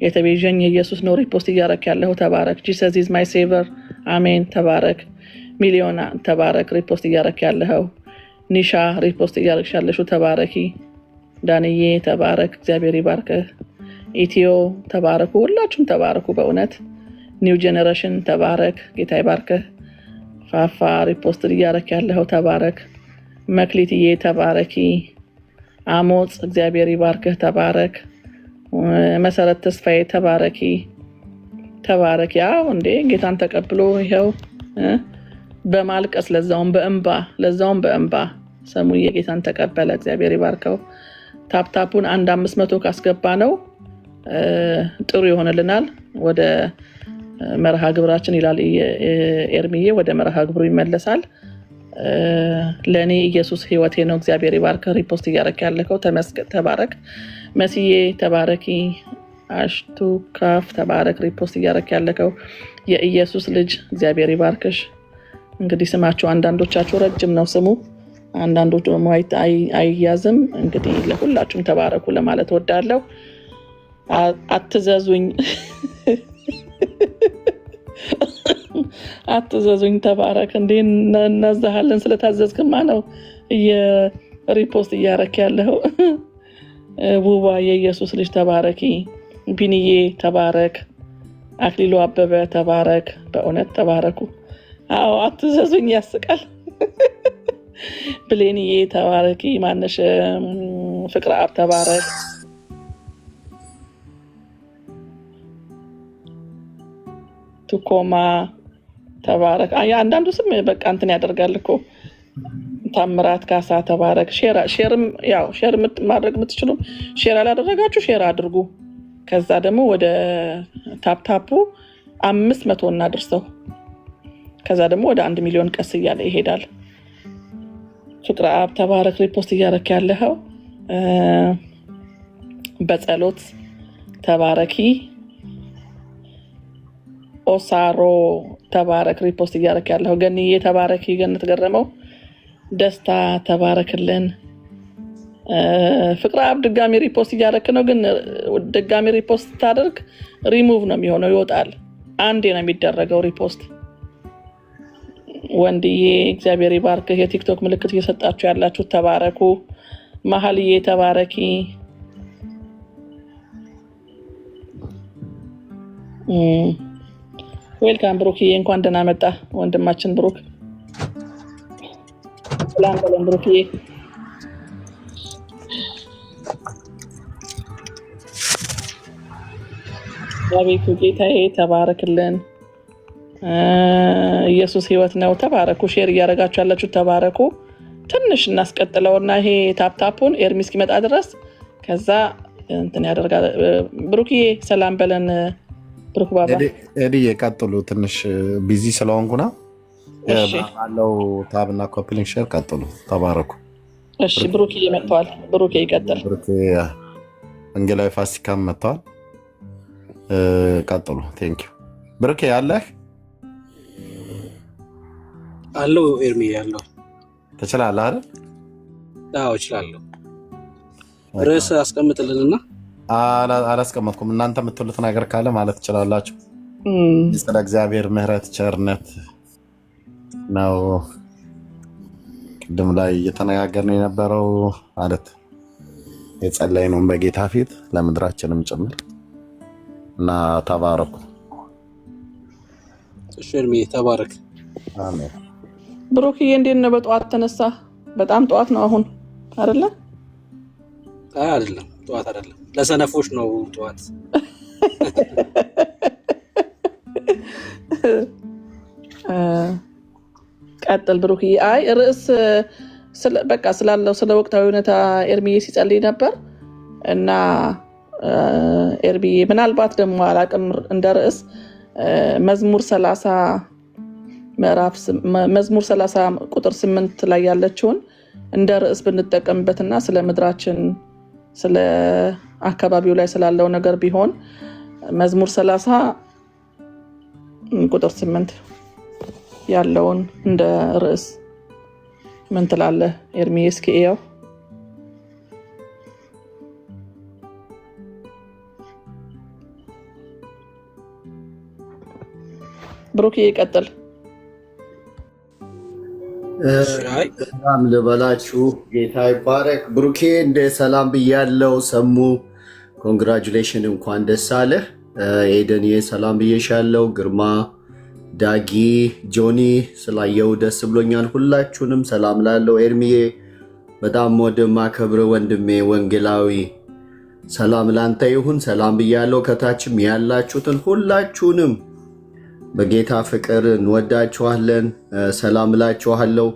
የተቤዠኝ የኢየሱስ ነው ሪፖስት እያረክ ያለው ተባረክ። ጂሰስ ኢዝ ማይ ሴቨር አሜን ተባረክ። ሚሊዮና ተባረክ ሪፖስት እያረክ ያለው። ኒሻ ሪፖስት እያረክሽ ያለሽው ተባረኪ። ዳንዬ ተባረክ። እግዚአብሔር ይባርክህ። ኢትዮ ተባረኩ። ሁላችሁም ተባረኩ። በእውነት ኒው ጄኔሬሽን ተባረክ። ጌታ ይባርክህ። ፋፋ ሪፖስት እያረክ ያለው ተባረክ። መክሊትዬ ተባረኪ። አሞጽ እግዚአብሔር ይባርክህ ተባረክ። መሰረት ተስፋዬ ተባረኪ። ያው እንዴ ጌታን ተቀብሎ ይኸው በማልቀስ ለዛውም በእንባ ሰሙዬ ጌታን ተቀበለ። እግዚአብሔር ይባርከው። ታፕታፑን 500 ካስገባ ነው ጥሩ ይሆንልናል። ወደ መርሃ ግብራችን ይላል ኤርሚዬ፣ ወደ መርሃ ግብሩ ይመለሳል። ለእኔ ኢየሱስ ህይወቴ ነው። እግዚአብሔር ይባርከ። ሪፖስት እያረክ ያለከው ተባረክ። መስዬ ተባረኪ። አሽቱ ካፍ ተባረክ። ሪፖስት እያረክ ያለከው የኢየሱስ ልጅ እግዚአብሔር ይባርክሽ። እንግዲህ ስማችሁ አንዳንዶቻችሁ ረጅም ነው ስሙ፣ አንዳንዶቹ ደግሞ አይያዝም። እንግዲህ ለሁላችሁም ተባረኩ ለማለት ወዳለሁ። አትዘዙኝ አትዘዙኝ። ተባረክ። እንዴ እናዛሃለን። ስለታዘዝክማ ነው የሪፖስት እያረክ ያለው። ውባ የኢየሱስ ልጅ ተባረኪ። ቢንዬ ተባረክ። አክሊሉ አበበ ተባረክ። በእውነት ተባረኩ። አዎ አትዘዙኝ ያስቃል። ብሌንዬ ተባረኪ። ማነሽ ፍቅረ አብ ተባረክ። ቱኮማ ተባረክ። አንዳንዱ ስም በቃ እንትን ያደርጋል እኮ። ታምራት ካሳ ተባረክ። ሼር ማድረግ የምትችሉ ሼር አላደረጋችሁ ሼር አድርጉ። ከዛ ደግሞ ወደ ታፕታፑ 500 እናድርሰው። ከዛ ደግሞ ወደ 1 ሚሊዮን ቀስ እያለ ይሄዳል። ፍቅረ አብ ተባረክ። ሪፖስት እያረክ ያለኸው በጸሎት ተባረኪ። ኦሳሮ ተባረክ። ሪፖስት እያረክ ያለኸው ገንዬ ተባረኪ። ገነት ገረመው ደስታ ተባረክልን። ፍቅረ አብ ድጋሚ ሪፖስት እያረክ ነው፣ ግን ድጋሚ ሪፖስት ታደርግ ሪሙቭ ነው የሚሆነው፣ ይወጣል። አንዴ ነው የሚደረገው ሪፖስት። ወንድዬ እግዚአብሔር ይባርክህ። የቲክቶክ ምልክት እየሰጣችሁ ያላችሁ ተባረኩ። መሀልዬ ተባረኪ። ዌልካም ብሩክዬ፣ እንኳን ደህና መጣ ወንድማችን ብሩክ። ሰላም በለን ብሩክዬ። አቤቱ ጌታዬ ተባረክልን። ኢየሱስ ህይወት ነው። ተባረኩ። ሼር እያደረጋችሁ ያላችሁ ተባረኩ። ትንሽ እናስቀጥለውና ይሄ ታፕታፑን ኤርሚ እስኪመጣ ድረስ ከዛ እንትን ያደርጋል። ብሩክዬ ሰላም በለን። ብሩክ ባባ ኤዲዬ ቀጥሉ። ትንሽ ቢዚ ስለሆንኩና ባለው ታብና ኮፒሊንግ ሼር ቀጥሉ። ተባረኩ። እሺ ብሩክዬ መጥተዋል። ብሩክ ይቀጥል። ብሩክ ወንጌላዊ ፋሲካም መጥተዋል። ቀጥሉ። ቴንክ ዩ ብሩክ ያለህ አለው። ኤርሚ ያለው ትችላለህ አይደል? አዎ እችላለሁ። ርዕስ አስቀምጥልንና አላስቀመጥኩም። እናንተ የምትሉት ነገር ካለ ማለት ትችላላችሁ። ስለ እግዚአብሔር ምሕረት ቸርነት ነው ቅድም ላይ እየተነጋገርን የነበረው ማለት የጸለይነውን በጌታ ፊት ለምድራችንም ጭምር እና ተባረኩ። እሺ ኤርሚ ተባረክ። አሜን። ብሩክዬ እንዴት ነው? በጠዋት ተነሳ? በጣም ጠዋት ነው አሁን አይደለ? አይደለም ጠዋት አይደለም፣ ለሰነፎች ነው ጠዋት። ቀጥል ብሩክዬ። አይ ርዕስ በቃ ስላለው ስለ ወቅታዊ ሁኔታ ኤርሚዬ ሲጸልይ ነበር እና ኤርሚዬ ምናልባት ደግሞ አላቅም እንደ ርዕስ መዝሙር 30 መዝሙር 30 ቁጥር 8 ላይ ያለችውን እንደ ርዕስ ብንጠቀምበትና ስለ ምድራችን ስለ አካባቢው ላይ ስላለው ነገር ቢሆን መዝሙር 30 ቁጥር 8 ያለውን እንደ ርዕስ ምን ትላለህ ኤርሚ? እስኪ እየው። ብሩክ ይቀጥል። ሰላም ልበላችሁ። ጌታ ይባረክ። ብሩኬ እንደ ሰላም ብያለው። ሰሙ ኮንግራጁሌሽን፣ እንኳን ደስ አለህ። ኤደንዬ ሰላም ብዬሻለው። ግርማ፣ ዳጊ፣ ጆኒ ስላየው ደስ ብሎኛል። ሁላችሁንም ሰላም ላለው። ኤርሚዬ በጣም ወደ ማከብረ ወንድሜ ወንጌላዊ ሰላም ላንተ ይሁን። ሰላም ብያለው። ከታችም ያላችሁትን ሁላችሁንም በጌታ ፍቅር እንወዳችኋለን። ሰላም እላችኋለሁ።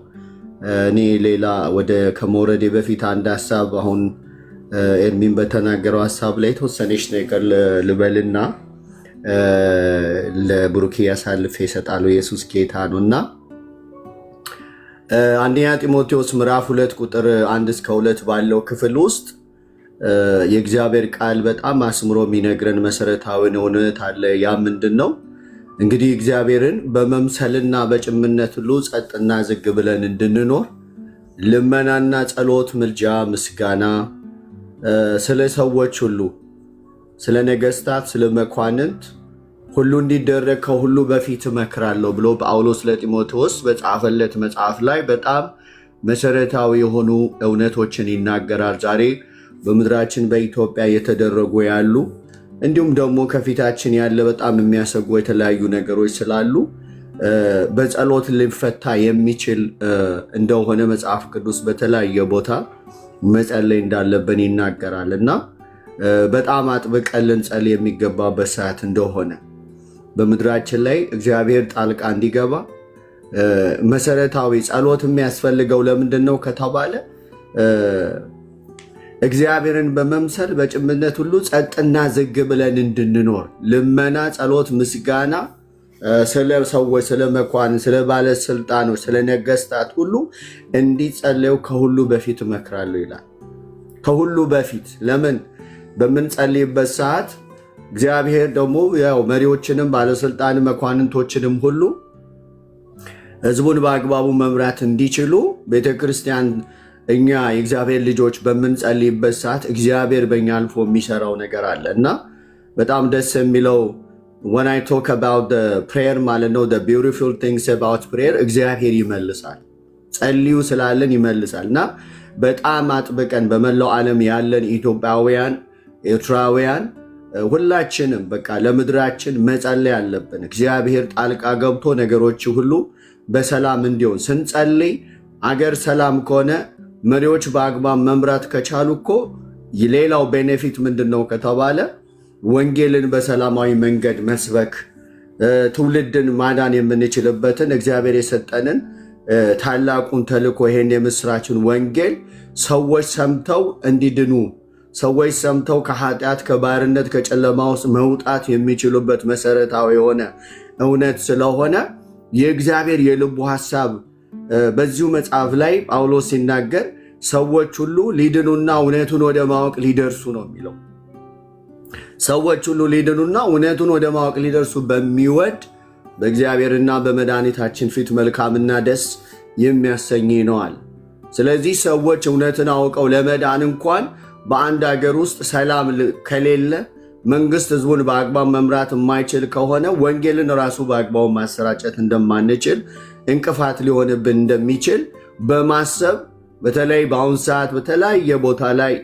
እኔ ሌላ ወደ ከመውረዴ በፊት አንድ ሀሳብ አሁን ኤርሚን በተናገረው ሀሳብ ላይ የተወሰነች ነገር ልበልና ለብሩኬ ያሳልፌ ይሰጣሉ። ኢየሱስ ጌታ ነው እና አንደኛ ጢሞቴዎስ ምዕራፍ 2 ቁጥር 1 እስከ 2 ባለው ክፍል ውስጥ የእግዚአብሔር ቃል በጣም አስምሮ የሚነግረን መሰረታዊ እውነት አለ። ያ ምንድን ነው? እንግዲህ እግዚአብሔርን በመምሰልና በጭምነት ሁሉ ጸጥና ዝግ ብለን እንድንኖር ልመናና ጸሎት፣ ምልጃ፣ ምስጋና ስለ ሰዎች ሁሉ፣ ስለ ነገስታት፣ ስለ መኳንንት ሁሉ እንዲደረግ ከሁሉ በፊት እመክራለሁ ብሎ ጳውሎስ ለጢሞቴዎስ በጻፈለት መጽሐፍ ላይ በጣም መሰረታዊ የሆኑ እውነቶችን ይናገራል። ዛሬ በምድራችን በኢትዮጵያ እየተደረጉ ያሉ እንዲሁም ደግሞ ከፊታችን ያለ በጣም የሚያሰጉ የተለያዩ ነገሮች ስላሉ በጸሎት ሊፈታ የሚችል እንደሆነ መጽሐፍ ቅዱስ በተለያየ ቦታ መጸለይ እንዳለብን ይናገራል እና በጣም አጥብቀን ልንጸልይ የሚገባበት ሰዓት እንደሆነ በምድራችን ላይ እግዚአብሔር ጣልቃ እንዲገባ መሰረታዊ ጸሎት የሚያስፈልገው ለምንድን ነው ከተባለ እግዚአብሔርን በመምሰል በጭምነት ሁሉ ጸጥና ዝግ ብለን እንድንኖር ልመና፣ ጸሎት፣ ምስጋና ስለ ሰዎች፣ ስለ መኳንንት፣ ስለ ባለስልጣኖች፣ ስለ ነገስታት ሁሉ እንዲጸለዩ ከሁሉ በፊት እመክራለሁ ይላል። ከሁሉ በፊት ለምን? በምንጸልይበት ሰዓት እግዚአብሔር ደግሞ ያው መሪዎችንም ባለስልጣን መኳንንቶችንም ሁሉ ህዝቡን በአግባቡ መምራት እንዲችሉ ቤተክርስቲያን እኛ የእግዚአብሔር ልጆች በምንጸልይበት ሰዓት እግዚአብሔር በእኛ አልፎ የሚሰራው ነገር አለ እና በጣም ደስ የሚለው when I talk about the prayer ማለት ነው the beautiful things about prayer እግዚአብሔር ይመልሳል። ጸልዩ ስላለን ይመልሳል እና በጣም አጥብቀን በመላው ዓለም ያለን ኢትዮጵያውያን፣ ኤርትራውያን ሁላችንም በቃ ለምድራችን መጸለይ አለብን። እግዚአብሔር ጣልቃ ገብቶ ነገሮች ሁሉ በሰላም እንዲሆን ስንጸልይ አገር ሰላም ከሆነ መሪዎች በአግባብ መምራት ከቻሉ እኮ ሌላው ቤኔፊት ምንድነው ከተባለ ወንጌልን በሰላማዊ መንገድ መስበክ ትውልድን ማዳን የምንችልበትን እግዚአብሔር የሰጠንን ታላቁን ተልእኮ ይሄን የምስራችን ወንጌል ሰዎች ሰምተው እንዲድኑ ሰዎች ሰምተው ከኃጢአት ከባርነት ከጨለማ ውስጥ መውጣት የሚችሉበት መሰረታዊ የሆነ እውነት ስለሆነ የእግዚአብሔር የልቡ ሐሳብ በዚሁ መጽሐፍ ላይ ጳውሎስ ሲናገር ሰዎች ሁሉ ሊድኑና እውነቱን ወደ ማወቅ ሊደርሱ ነው የሚለው። ሰዎች ሁሉ ሊድኑና እውነቱን ወደ ማወቅ ሊደርሱ በሚወድ በእግዚአብሔርና በመድኃኒታችን ፊት መልካምና ደስ የሚያሰኝ ነዋል። ስለዚህ ሰዎች እውነትን አውቀው ለመዳን እንኳን በአንድ ሀገር ውስጥ ሰላም ከሌለ መንግስት ህዝቡን በአግባብ መምራት የማይችል ከሆነ ወንጌልን ራሱ በአግባቡ ማሰራጨት እንደማንችል እንቅፋት ሊሆንብን እንደሚችል በማሰብ በተለይ በአሁን ሰዓት በተለያየ ቦታ ላይ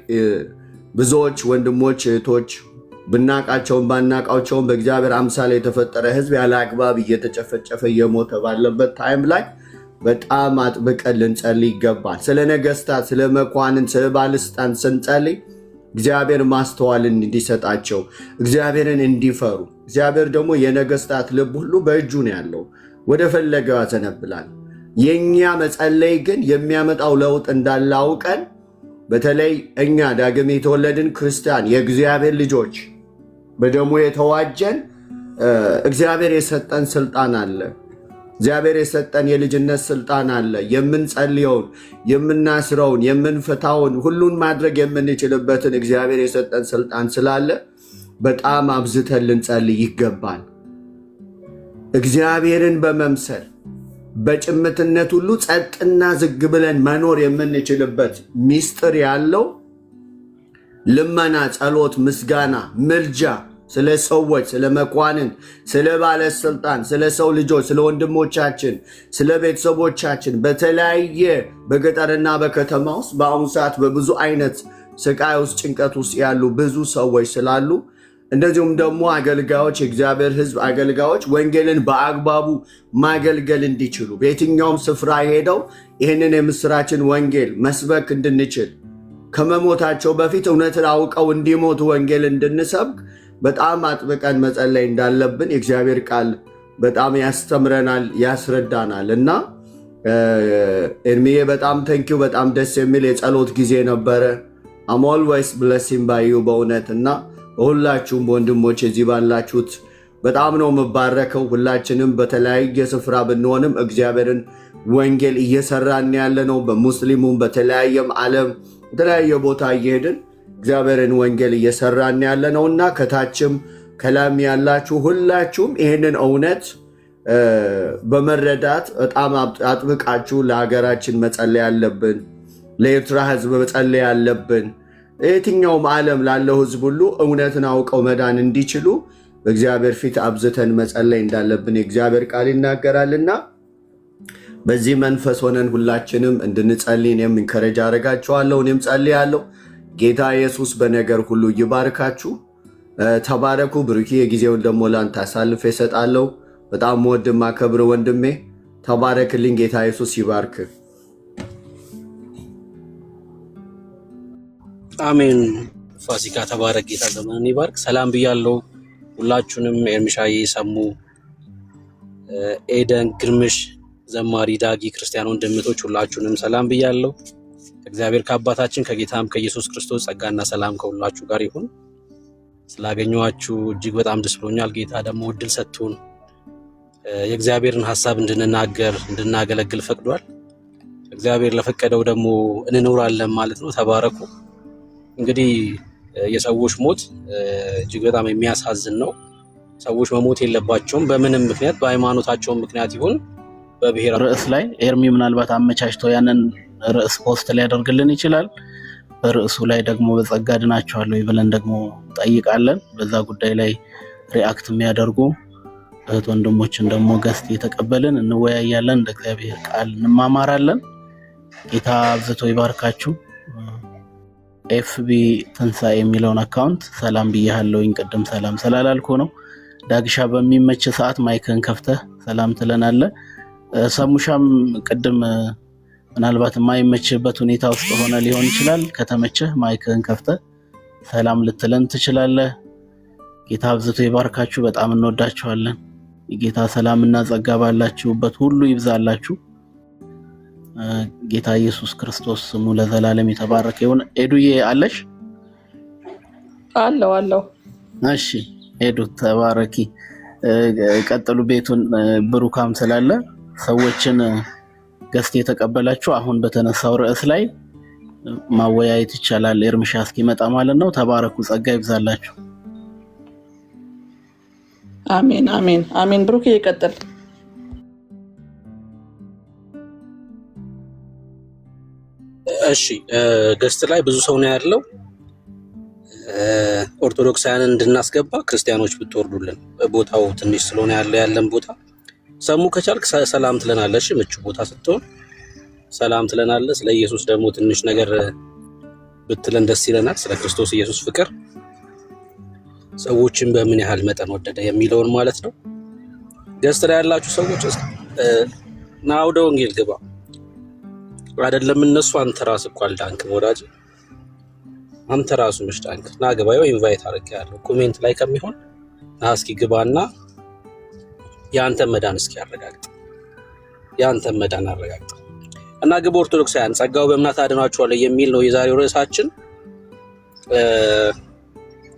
ብዙዎች ወንድሞች እህቶች ብናቃቸውን ባናቃቸውን በእግዚአብሔር አምሳል የተፈጠረ ህዝብ ያለ አግባብ እየተጨፈጨፈ እየሞተ ባለበት ታይም ላይ በጣም አጥብቀን ልንጸልይ ይገባል። ስለ ነገስታት፣ ስለ መኳንንት፣ ስለ ባለስልጣን ስንጸልይ እግዚአብሔር ማስተዋልን እንዲሰጣቸው እግዚአብሔርን እንዲፈሩ። እግዚአብሔር ደግሞ የነገስታት ልብ ሁሉ በእጁ ነው ያለው፣ ወደ ፈለገው ያዘነብላል። የኛ መጸለይ ግን የሚያመጣው ለውጥ እንዳለ አውቀን በተለይ እኛ ዳግም የተወለድን ክርስቲያን የእግዚአብሔር ልጆች በደሙ የተዋጀን እግዚአብሔር የሰጠን ስልጣን አለ። እግዚአብሔር የሰጠን የልጅነት ስልጣን አለ። የምንጸልየውን፣ የምናስረውን፣ የምንፈታውን ሁሉን ማድረግ የምንችልበትን እግዚአብሔር የሰጠን ስልጣን ስላለ በጣም አብዝተን ልንጸልይ ይገባል። እግዚአብሔርን በመምሰል በጭምትነት ሁሉ ጸጥና ዝግ ብለን መኖር የምንችልበት ሚስጥር ያለው ልመና፣ ጸሎት፣ ምስጋና፣ ምልጃ ስለ ሰዎች፣ ስለ መኳንንት፣ ስለ ባለስልጣን፣ ስለ ሰው ልጆች፣ ስለ ወንድሞቻችን፣ ስለ ቤተሰቦቻችን በተለያየ በገጠርና በከተማ ውስጥ በአሁኑ ሰዓት በብዙ አይነት ስቃይ ውስጥ ጭንቀት ውስጥ ያሉ ብዙ ሰዎች ስላሉ እንደዚሁም ደግሞ አገልጋዮች የእግዚአብሔር ሕዝብ አገልጋዮች ወንጌልን በአግባቡ ማገልገል እንዲችሉ በየትኛውም ስፍራ ሄደው ይህንን የምስራችን ወንጌል መስበክ እንድንችል ከመሞታቸው በፊት እውነትን አውቀው እንዲሞቱ ወንጌል እንድንሰብክ በጣም አጥብቀን መጸለይ እንዳለብን የእግዚአብሔር ቃል በጣም ያስተምረናል፣ ያስረዳናል እና ኤርሚዬ በጣም ተንኪው። በጣም ደስ የሚል የጸሎት ጊዜ ነበረ። አም ኦልዌይስ ብለሲንግ ባይ ዩ በእውነት እና ሁላችሁም ወንድሞች እዚህ ባላችሁት በጣም ነው የምባረከው። ሁላችንም በተለያየ ስፍራ ብንሆንም እግዚአብሔርን ወንጌል እየሰራን ያለ ነው። በሙስሊሙም በተለያየም ዓለም በተለያየ ቦታ እየሄድን እግዚአብሔርን ወንጌል እየሰራን ያለ ነው እና ከታችም ከላም ያላችሁ ሁላችሁም ይህንን እውነት በመረዳት በጣም አጥብቃችሁ ለሀገራችን መጸለይ ያለብን፣ ለኤርትራ ሕዝብ መጸለይ ያለብን፣ የትኛውም ዓለም ላለው ሕዝብ ሁሉ እውነትን አውቀው መዳን እንዲችሉ በእግዚአብሔር ፊት አብዝተን መጸለይ እንዳለብን የእግዚአብሔር ቃል ይናገራልና በዚህ መንፈስ ሆነን ሁላችንም እንድንጸልይ እኔም ኢንከሬጅ አደርጋችኋለሁ። እኔም ጸልያለሁ። ጌታ ኢየሱስ በነገር ሁሉ ይባርካችሁ። ተባረኩ። ብሩኪ የጊዜውን ደግሞ ላንተ አሳልፌ እሰጣለሁ። በጣም ወንድም አከብር ወንድሜ፣ ተባረክልኝ። ጌታ ኢየሱስ ይባርክ። አሜን። ፋሲካ ተባረክ። ጌታ ዘመንን ይባርክ። ሰላም ብያለሁ ሁላችሁንም። ኤርሚሻዬ፣ ሰሙ፣ ኤደን፣ ግርምሽ፣ ዘማሪ ዳጊ፣ ክርስቲያን ወንድምቶች ሁላችሁንም ሰላም ብያለሁ። እግዚአብሔር ከአባታችን ከጌታም ከኢየሱስ ክርስቶስ ጸጋና ሰላም ከሁላችሁ ጋር ይሁን። ስላገኘኋችሁ እጅግ በጣም ደስ ብሎኛል። ጌታ ደግሞ እድል ሰጥቶን የእግዚአብሔርን ሐሳብ እንድንናገር እንድናገለግል ፈቅዷል። እግዚአብሔር ለፈቀደው ደግሞ እንኖራለን ማለት ነው። ተባረኩ። እንግዲህ የሰዎች ሞት እጅግ በጣም የሚያሳዝን ነው። ሰዎች መሞት የለባቸውም። በምንም ምክንያት በሃይማኖታቸው ምክንያት ይሁን በብሔር ርዕስ ላይ ኤርሚ ምናልባት አመቻችቶ ያንን ርዕስ ፖስት ሊያደርግልን ይችላል። በርዕሱ ላይ ደግሞ በጸጋ ድናችኋል ብለን ደግሞ ጠይቃለን። በዛ ጉዳይ ላይ ሪአክት የሚያደርጉ እህት ወንድሞችን ደግሞ ገስት እየተቀበልን እንወያያለን። እንደ እግዚአብሔር ቃል እንማማራለን። ጌታ አብዝቶ ይባርካችሁ። ኤፍቢ ትንሣኤ የሚለውን አካውንት ሰላም ብያለሁኝ። ቅድም ሰላም ስላላልኩ ነው። ዳግሻ በሚመች ሰዓት ማይክን ከፍተህ ሰላም ትለናለህ። ሰሙሻም ቅድም ምናልባት የማይመችበት ሁኔታ ውስጥ ሆነ ሊሆን ይችላል። ከተመቸህ ማይክን ከፍተህ ሰላም ልትለን ትችላለህ። ጌታ አብዝቶ ይባርካችሁ። በጣም እንወዳችኋለን። የጌታ ሰላምና ጸጋ ባላችሁበት ሁሉ ይብዛላችሁ። ጌታ ኢየሱስ ክርስቶስ ስሙ ለዘላለም የተባረከ ይሁን። ኤዱዬ አለሽ? አለው። እሺ ኤዱ ተባረኪ። ቀጥሉ። ቤቱን ብሩካም ስላለ ሰዎችን ገስት የተቀበላችሁ አሁን በተነሳው ርዕስ ላይ ማወያየት ይቻላል። ኤርሚሻ እስኪመጣ ማለት ነው። ተባረኩ። ጸጋ ይብዛላችሁ። አሜን። ብሩክ ይቀጥል። እሺ፣ ገስት ላይ ብዙ ሰው ነው ያለው። ኦርቶዶክሳውያንን እንድናስገባ ክርስቲያኖች ብትወርዱልን፣ ቦታው ትንሽ ስለሆነ ያለን ቦታ ሰሙ ከቻልክ ሰላም ትለናለህ። እሺ፣ ምቹ ቦታ ስትሆን ሰላም ትለናለህ። ስለ ኢየሱስ ደግሞ ትንሽ ነገር ብትለን ደስ ይለናል። ስለ ክርስቶስ ኢየሱስ ፍቅር ሰዎችን በምን ያህል መጠን ወደደ የሚለውን ማለት ነው። ገስት ላይ ያላችሁ ሰዎች ና ወደ ወንጌል ግባ። አይደለም እነሱ አንተ ራስህ እኮ አልዳንክም ወዳጅ፣ አንተ ራስህ ምሽ ዳንክ። ና ግባ። ይኸው ኢንቫይት አድርጌሃለሁ። ኮሜንት ላይ ከሚሆን ና እስኪ ግባና ያንተን መዳን እስኪ አረጋግጥ። ያንተን መዳን አረጋግጥ እና ግባ። ኦርቶዶክሳውያን ጸጋው በእምነት አድኗችኋል የሚል ነው የዛሬው ርዕሳችን።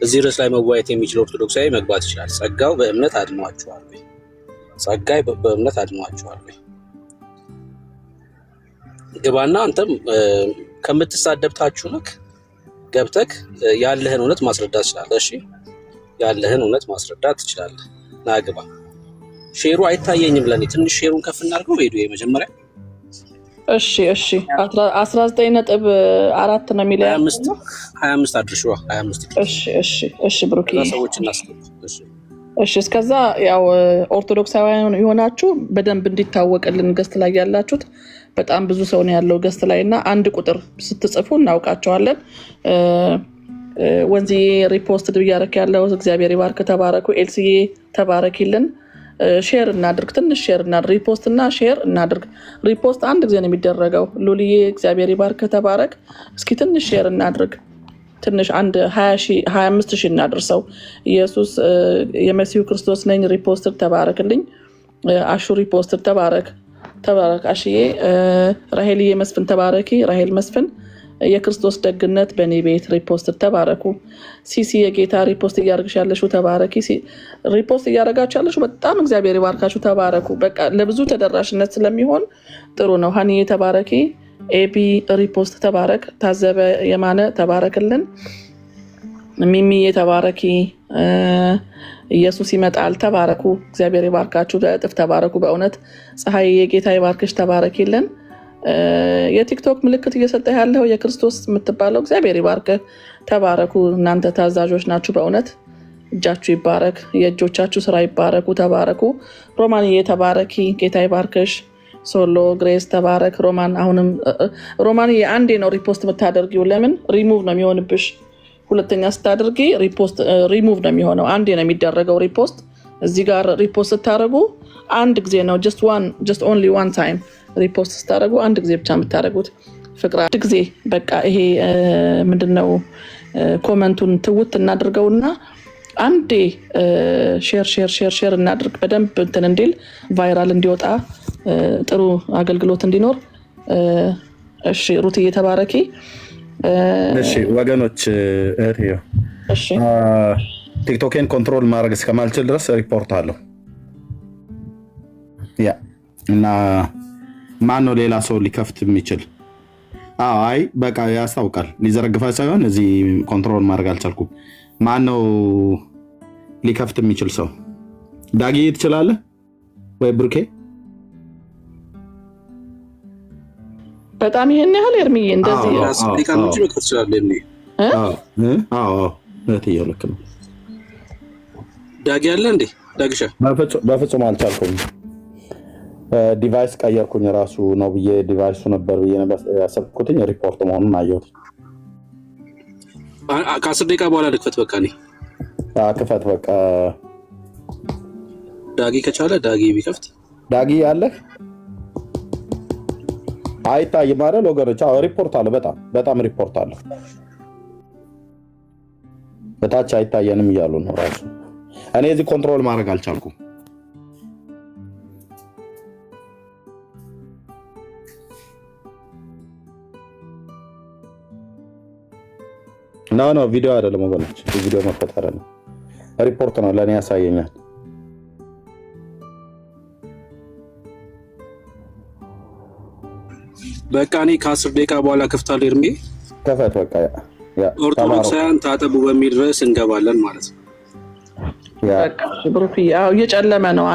እዚህ ርዕስ ላይ መዋየት የሚችል ኦርቶዶክሳዊ መግባት ይችላል። ጸጋው በእምነት አድኗችኋል ወይ? ጸጋይ በእምነት አድኗችኋል ወይ? ግባና አንተም ከምትሳደብታችሁ ነክ ገብተክ ያለህን እውነት ማስረዳት ትችላለህ። እሺ ያለህን እውነት ማስረዳት ትችላለህ። ና ግባ። ሼሩ አይታየኝም ለኔ። ትንሽ ሼሩን ከፍ እናድርገው። ቪዲዮ የመጀመሪያ እሺ 19.4 ነው የሚለው 25 አድርሽዋ 25 እሺ ብሩክ ሰዎች እናስገባ። እሺ እስከዛ ያው ኦርቶዶክሳውያን የሆናችሁ በደንብ እንዲታወቅልን ገስት ላይ ያላችሁት በጣም ብዙ ሰው ነው ያለው ገስት ላይ እና አንድ ቁጥር ስትጽፉ እናውቃቸዋለን። ወንዚ ሪፖስት ያደረክ ያለው እግዚአብሔር ይባርክ። ተባረኩ። ኤልሲዬ ተባረክልን። ሼር እናድርግ። ትንሽ ሼር እናድርግ። ሪፖስት እና ሼር እናድርግ። ሪፖስት አንድ ጊዜ ነው የሚደረገው። ሉሊዬ እግዚአብሔር ይባርክ። ተባረክ። እስኪ ትንሽ ሼር እናድርግ። ትንሽ አንድ 25,000 እናድርሰው። ኢየሱስ የመሲሁ ክርስቶስ ነኝ። ሪፖስት ተባረክልኝ። አሹ ሪፖስት ተባረክ። ተባረክ። አሽዬ ራሄልዬ መስፍን ተባረኪ። ራሄል መስፍን የክርስቶስ ደግነት በእኔ ቤት ሪፖስት ተባረኩ። ሲሲ የጌታ ሪፖስት እያደረግሽ ያለሽው ተባረኪ። ሪፖስት እያደረጋችሁ ያለሽው በጣም እግዚአብሔር ይባርካችሁ ተባረኩ። በቃ ለብዙ ተደራሽነት ስለሚሆን ጥሩ ነው። ሀኒዬ ተባረኪ። ኤቢ ሪፖስት ተባረክ። ታዘበ የማነ ተባረክልን። ሚሚዬ ተባረኪ። ኢየሱስ ይመጣል ተባረኩ። እግዚአብሔር ይባርካችሁ በእጥፍ ተባረኩ። በእውነት ፀሐይ የጌታ ይባርክሽ ተባረኪልን። የቲክቶክ ምልክት እየሰጠ ያለው የክርስቶስ የምትባለው እግዚአብሔር ይባርክ ተባረኩ። እናንተ ታዛዦች ናችሁ። በእውነት እጃችሁ ይባረክ፣ የእጆቻችሁ ስራ ይባረኩ ተባረኩ። ሮማንዬ ተባረኪ። ጌታ ይባርክሽ። ሶሎ ግሬስ ተባረክ። ሮማን አሁንም ሮማንዬ አንዴ ነው ሪፖስት የምታደርጊው። ለምን ሪሙቭ ነው የሚሆንብሽ? ሁለተኛ ስታደርጊ ሪሙቭ ነው የሚሆነው። አንዴ ነው የሚደረገው ሪፖስት። እዚህ ጋር ሪፖስት ስታደርጉ አንድ ጊዜ ነው just only one time ሪፖስት ስታደርጉ አንድ ጊዜ ብቻ የምታደርጉት። ፍቅር አንድ ጊዜ በቃ ይሄ ምንድነው ኮመንቱን ትውት እናድርገውና አንዴ ሼር እናድርግ በደንብ እንትን እንዲል ቫይራል እንዲወጣ ጥሩ አገልግሎት እንዲኖር። እሺ ሩትዬ ተባረኪ። እሺ ወገኖች እሺ ቲክቶኬን ኮንትሮል ማድረግ እስከማልችል ድረስ ሪፖርት አለው ያ እና ማን ነው ሌላ ሰው ሊከፍት የሚችል? አይ በቃ ያስታውቃል። ሊዘረግፋ ሳይሆን እዚህ ኮንትሮል ማድረግ አልቻልኩም። ማን ነው ሊከፍት የሚችል ሰው? ዳጊ ትችላለህ ወይ ብሩኬ? በጣም ይሄን ያህል እርምዬ እንደዚህ አስሪካኖች መክፈት ይችላል። እህትዬው ልክ ነው። ዳጊ አለ እንዴ? ዳግሻ በፍጹም አልቻልኩም። ዲቫይስ ቀየርኩኝ ራሱ ነው ብዬ ዲቫይሱ ነበር ብዬ ያሰብኩትኝ ሪፖርት መሆኑን አየሁት። ከ10 ደቂቃ በኋላ ልክፈት። በቃ እኔ ክፈት በቃ። ዳጊ ከቻለ ዳጊ ቢከፍት። ዳጊ አለህ? አይታይም አይደል ወገኖች? ሪፖርት አለ። በጣም ሪፖርት አለ። በታች አይታየንም እያሉ ነው ራሱ። እኔ እዚህ ኮንትሮል ማድረግ አልቻልኩም። ኖ ቪዲዮ አይደለም ወገኖች፣ ቪዲዮ መክፈት አይደለም ሪፖርት ነው። ለእኔ ያሳየኛል። በቃ እኔ ከ10 ደቂቃ በኋላ ከፍታለሁ። እርሜ ከፈት በቃ። ኦርቶዶክሳውያን ታጠቡ በሚል ርዕስ እንገባለን ማለት ነው። በቃ ብሩክ እየጨለመ ነው።